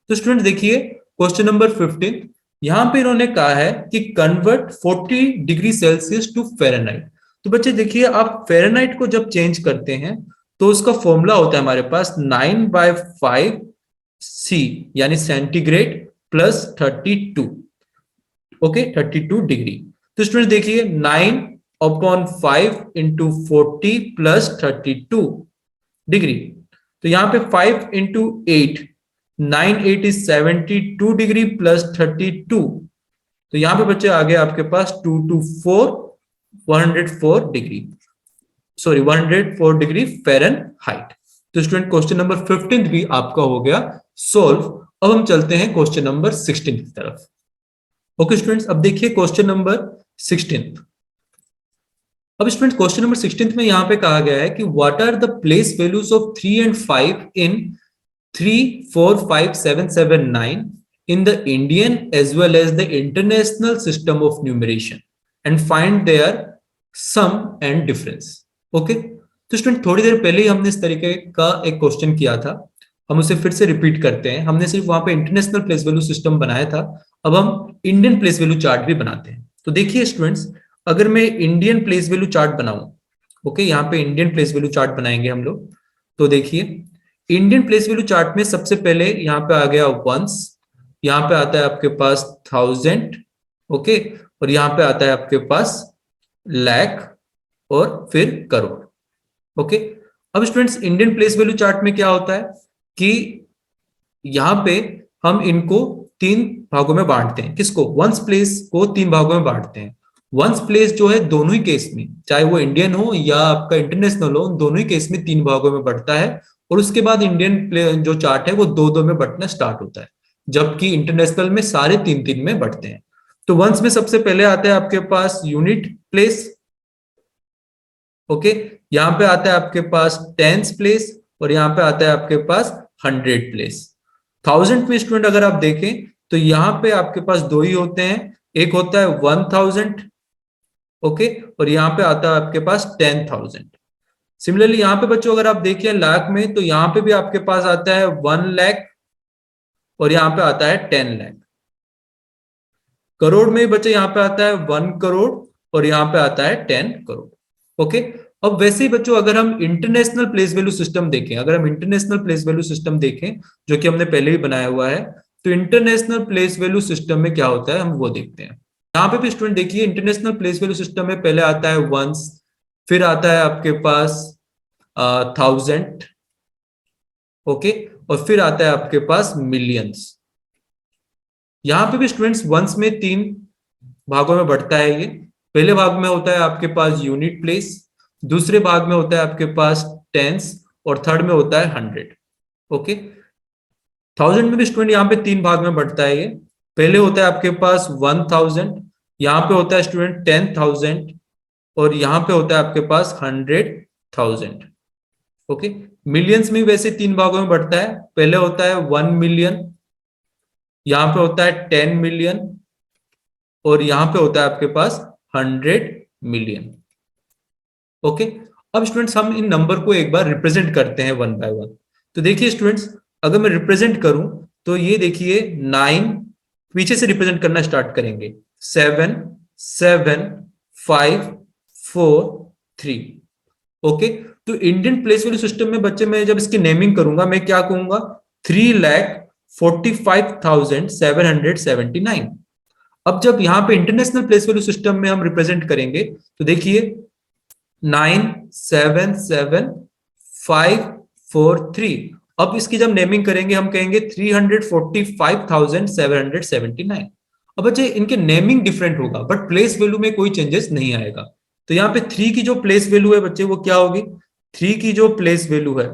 तो स्टूडेंट देखिए क्वेश्चन नंबर 15, यहां पे इन्होंने कहा है कि convert 40 degree Celsius to Fahrenheit. तो बच्चे देखिए, आप फ़ारेनहाइट को जब चेंज करते हैं तो उसका फॉर्मूला होता है हमारे पास 9/5 C, यानी सेंटीग्रेड प्लस 32। Okay, 32 degree. तो स्टूडेंट देखिए 9/5 × 40 प्लस 32 डिग्री। तो यहां पे 5 × 8, 9 8 इज 72 डिग्री प्लस 32। तो यहां पे बच्चे आ गए आपके पास 2 2 4 104 डिग्री, सॉरी 104 डिग्री फ़ारेनहाइट। तो स्टूडेंट क्वेश्चन नंबर 15 भी आपका हो गया सोल्व। अब हम चलते हैं क्वेश्चन नंबर 16 की तरफ। ओके स्टूडेंट्स, अब देखिए क्वेश्चन नंबर 16। अब स्टूडेंट क्वेश्चन नंबर 16 में यहां पे कहा गया है कि what are the place values of 3 and 5 in 3 4 5 7 7 9 in the Indian as well as the international system of numeration and find their sum and difference। Okay, तो स्टूडेंट थोड़ी देर पहले ही हमने इस तरीके का एक क्वेश्चन किया था, हम उसे फिर से रिपीट करते हैं। हमने सिर्फ वहां पे इंटरनेशनल प्लेस वैल्यू सिस्टम बनाया था, अब हम इंडियन प्लेस वैल्यू चार्ट भी बनाते हैं। तो देखिए स्टूडेंट्स, अगर मैं इंडियन प्लेस वैल्यू चार्ट बनाऊं, ओके, यहाँ पे इंडियन प्लेस वैल्यू चार्ट बनाएंगे हम लोग। तो देखिए इंडियन प्लेस वैल्यू चार्ट में सबसे पहले यहाँ पे आ गया वंस, यहाँ पे आता है आपके पास 1000, ओके, और यहाँ पे आता है आपके पास लाख और फिर करोड़। ओके, अब students Indian place value chart में क्या होता है कि यहाँ पे हम इनको 3 भागों में बांटते हैं। किसको? वंस प्लेस को 3 भागों में बांटते हैं। वंस प्लेस जो है दोनों ही केस में, चाहे वो इंडियन हो या आपका इंटरनेशनल हो, दोनों ही केस में 3 भागों में बढ़ता है। और उसके बाद इंडियन जो चार्ट है वो 2 2 में बढ़ना स्टार्ट होता है, जबकि इंटरनेशनल में सारे 3 3 में बढ़ते हैं। तो वंस में सबसे पहले आता है आपके पास यूनिट प्लेस, ओके, यहाँ पे आता है आपके पास टेंस प्लेस और यहाँ पे आता है आपके पास 100 प्लेस। 1000 में स्टूडेंट अगर आप देखें तो यहाँ पे आपके पास 2 ही होते हैं, एक होता है 1000, ओके, और यहाँ पे आता है आपके पास 10,000। सिमिलरली यहाँ पे बच्चों अगर आप देखिए लाख में, तो यहाँ पे भी आपके पास आता है 1 लाख और यहाँ पे आता है 10 लाख। करोड़ में बच्चे यहाँ पे आता है 1 करोड़ और यहाँ पे आता है 10 करोड़। ओके, अब वैसे ही बच्चों अगर हम इंटरनेशनल प्लेस वैल्यू सिस्टम देखें, अगर हम इंटरनेशनल प्लेस वैल्यू सिस्टम देखें जो कि हमने पहले ही बनाया हुआ है, तो इंटरनेशनल प्लेस वैल्यू सिस्टम में क्या होता है हम वो देखते हैं। यहाँ पे भी स्टूडेंट देखिए इंटरनेशनल प्लेस वैल्यू सिस्टम में पहले आता है वंस, फिर आता है आपके पास 1000, ओके, और फिर आता है आपके पास मिलियंस। यहां पे भी स्टूडेंट्स वंस में 3 भागों में बढ़ता है ये। पहले भाग में होता है आपके पास यूनिट प्लेस, दूसरे भाग में होता है आपके पास टेंस और थर्ड में होता है 100। ओके, 1000 में भी स्टूडेंट यहाँ पे 3 भाग में बढ़ता है ये। पहले होता है आपके पास 1000, यहाँ पे होता है स्टूडेंट 10,000 और यहाँ पे होता है आपके पास 100,000। ओके, मिलियंस में वैसे 3 भागों में बढ़ता है। पहले होता है 1 मिलियन, यहाँ पे होता है 10 मिलियन और यहाँ पे होता है आपके पास 100 मिलियन। ओके, अब स्टूडेंट्स हम इन नंबर को एक बार रिप्रेजेंट करते हैं वन बाय वन। तो देखिए स्टूडेंट्स, अगर मैं रिप्रेजेंट करूं तो ये देखिए 9, पीछे से रिप्रेजेंट करना स्टार्ट करेंगे, 7 7 5 4 3। ओके, तो इंडियन प्लेस वैल्यू सिस्टम में बच्चे मैं जब इसकी नेमिंग करूंगा मैं क्या कहूंगा, 3,45,779। अब जब यहाँ पे इंटरनेशनल प्लेस वैल्यू सिस्टम में हम रिप्रेजेंट करेंगे तो देखिए 9,775,4 3। अब इसकी जब नेमिंग करेंगे हम कहेंगे 345,779। अब बच्चे इनके नेमिंग डिफरेंट होगा बट प्लेस वैल्यू में कोई चेंजेस नहीं आएगा। तो यहाँ पे 3 की जो प्लेस वैल्यू है बच्चे वो क्या होगी, 3 की जो प्लेस वैल्यू है,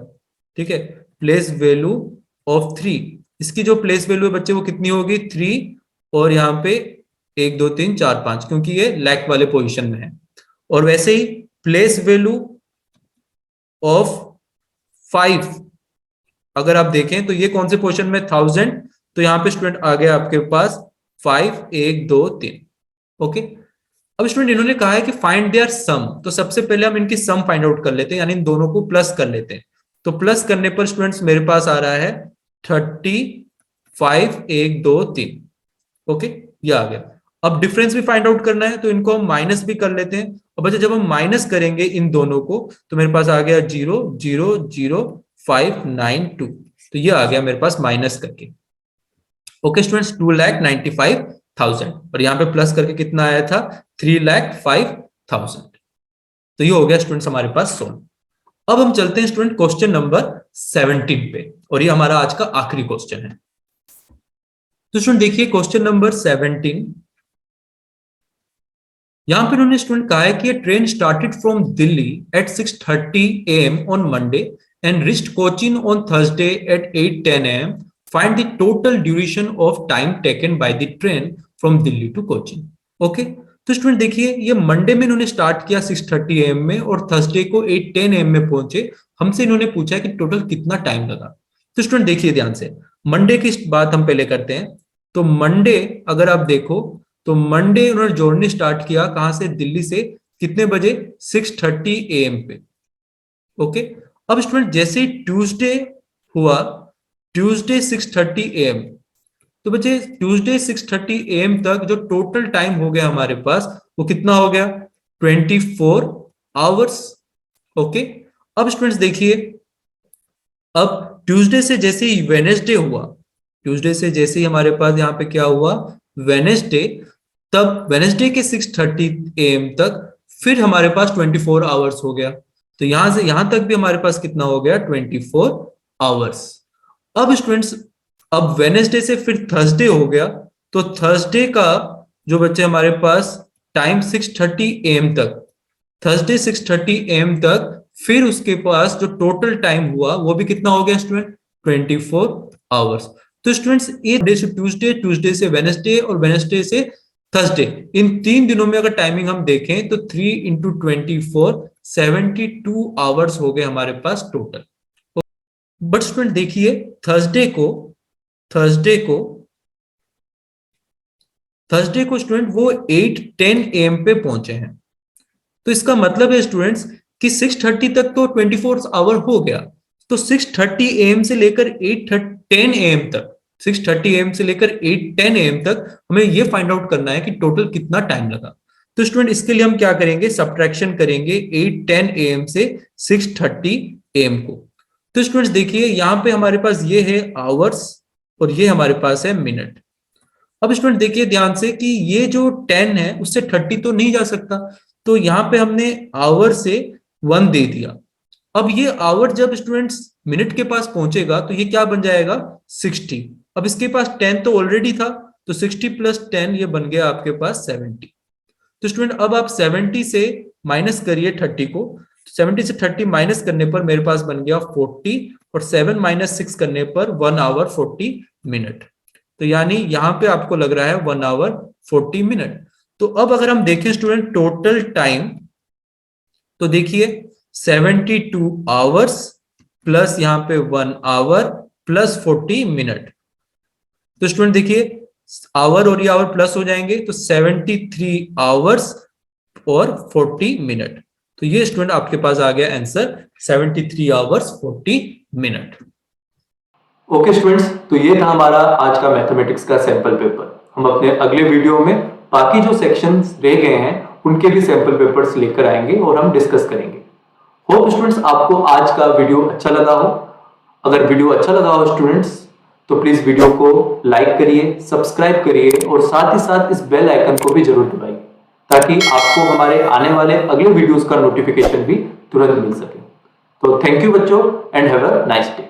ठीक है, प्लेस वैल्यू ऑफ 3, इसकी जो प्लेस वैल्यू है बच्चे वो कितनी होगी, 3 और यहाँ पे 1 2 3 4 5, क्योंकि ये लैक वाले पोजीशन में है। और वैसे ही प्लेस वैल्यू ऑफ 5 अगर आप देखें तो ये कौन से पोर्शन में 1000, तो यहाँ पे स्टूडेंट आ गया आपके पास 5 1 2 3। ओके, अब स्टूडेंट इन्होंने कहा है कि फाइंड देयर सम, तो सबसे पहले हम इनकी सम फाइंड आउट कर लेते हैं, यानी इन दोनों को प्लस कर लेते हैं। तो प्लस करने पर स्टूडेंट्स मेरे पास आ रहा है 35 1 2 3। ओके, ये आ गया। अब डिफरेंस भी फाइंड आउट करना है, तो इनको हम माइनस भी कर लेते हैं। और बच्चे जब हम माइनस करेंगे इन दोनों को, तो मेरे पास आ गया 0 0 0 5 9 2। तो ये आ गया मेरे पास माइनस करके। ओके स्टूडेंट्स, 2,95,000, और यहाँ पे प्लस करके कितना आया था, 3,05,000। तो ये हो गया स्टूडेंट्स हमारे पास सोल्व। अब हम चलते हैं स्टूडेंट क्वेश्चन नंबर 17 पे, और ये हमारा आज का आखिरी क्वेश्चन है। तो स्टूडेंट देखिए क्वेश्चन नंबर 17, यहां पे उन्होंने स्टूडेंट कहा है कि train started from Delhi at 6:30 AM on Monday and reached Cochin on Thursday at 8:10 AM। Find the total duration of time taken by the train from Delhi to Cochin. Okay, तो स्टूडेंट देखिए ये मंडे में इन्होंने स्टार्ट किया 6:30 AM में, और थर्सडे को 8:10 AM में पहुंचे। हमसे इन्होंने पूछा है कि टोटल कितना टाइम लगा। तो स्टूडेंट देखिए ध्यान से, मंडे की बात हम पहले करते हैं। तो मंडे अगर आप देखो, तो मंडे उन्होंने जर्नी स्टार्ट किया कहां से, दिल्ली से, कितने बजे, 6:30 AM पे। ओके, अब स्टूडेंट जैसे ही ट्यूसडे हुआ, ट्यूसडे 6:30 AM, तो बच्चे ट्यूसडे 6:30 AM तक जो टोटल टाइम हो गया हमारे पास, वो कितना हो गया, 24 आवर्स। ओके, अब स्टूडेंट्स देखिए, अब ट्यूसडे से जैसे ही वेनेसडे हुआ, ट्यूसडे से जैसे ही हमारे पास यहाँ पे क्या हुआ, वेनेसडे, तब वेनेसडे के 6:30 AM तक फिर हमारे पास 24 आवर्स हो गया। तो यहां से यहां तक भी हमारे पास कितना हो गया, 24 आवर्स। अब स्टूडेंट्स, अब वेनेसडे से फिर थर्सडे हो गया, तो थर्सडे का जो बच्चे हमारे पास टाइम 6:30 AM तक, थर्सडे 6:30 AM तक, फिर उसके पास जो टोटल टाइम हुआ वो भी कितना हो गया स्टूडेंट, 24 आवर्स। तो स्टूडेंट्स ये डे से ट्यूसडे, ट्यूसडे से वेनेसडे, और वेनेसडे से थर्सडे, इन 3 दिनों में अगर टाइमिंग हम देखें तो 3 × 24 72 आवर्स हो गए हमारे पास टोटल। बट स्टूडेंट देखिए थर्सडे को स्टूडेंट वो 8:10 AM पे पहुंचे हैं। तो इसका मतलब है स्टूडेंट्स कि 6:30 तक तो 24 आवर हो गया। तो 6:30 AM से लेकर 8:10 AM तक, 6:30 AM से लेकर 8:10 AM तक हमें ये फाइंड आउट करना है कि टोटल कितना टाइम लगा। तो स्टूडेंट इसके लिए हम क्या करेंगे, सब्ट्रैक्शन करेंगे 8:10 AM से 6:30 AM को। तो स्टूडेंट्स देखिए यहाँ पे हमारे पास ये है आवर्स, और ये हमारे पास है मिनट। अब स्टूडेंट देखिए ध्यान से कि ये जो 10 है उससे 30 तो नहीं जा सकता, तो यहाँ पे हमने आवर से 1 दे दिया। अब ये आवर जब स्टूडेंट्स मिनट के पास पहुंचेगा तो ये क्या बन जाएगा, 60। अब इसके पास 10 तो ऑलरेडी था, तो 60 + 10 ये बन गया आपके पास 70। तो स्टूडेंट अब आप 70 से माइनस करिए 30 को, 70 से 30 माइनस करने पर मेरे पास बन गया 40, और 7 - 6 करने पर 1 आवर 40 मिनट। तो यानी यहां पे आपको लग रहा है 1 आवर 40 मिनट। तो अब अगर हम देखें स्टूडेंट टोटल टाइम, तो देखिए 72 आवर्स प्लस यहां पे 1 आवर प्लस 40 मिनट। तो स्टूडेंट देखिए आवर और ये आवर प्लस हो जाएंगे, तो 73 आवर्स और 40 मिनट। तो ये स्टूडेंट आपके पास आ गया answer, 73 hours 40 minute. Okay students, तो ये था हमारा आज का मैथमेटिक्स का सैंपल पेपर। हम अपने अगले वीडियो में बाकी जो सेक्शंस रह गए हैं उनके भी सैंपल पेपर्स लेकर आएंगे और हम डिस्कस करेंगे। होप स्टूडेंट्स आपको आज का वीडियो अच्छा लगा हो। अगर वीडियो अच्छा लगा हो स्टूडेंट्स, तो प्लीज वीडियो को लाइक करिए, सब्सक्राइब करिए, और साथ ही साथ इस बेल आइकन को भी जरूर दबाइए, ताकि आपको हमारे आने वाले अगले वीडियोस का नोटिफिकेशन भी तुरंत मिल सके। तो थैंक यू बच्चों, and have a nice day.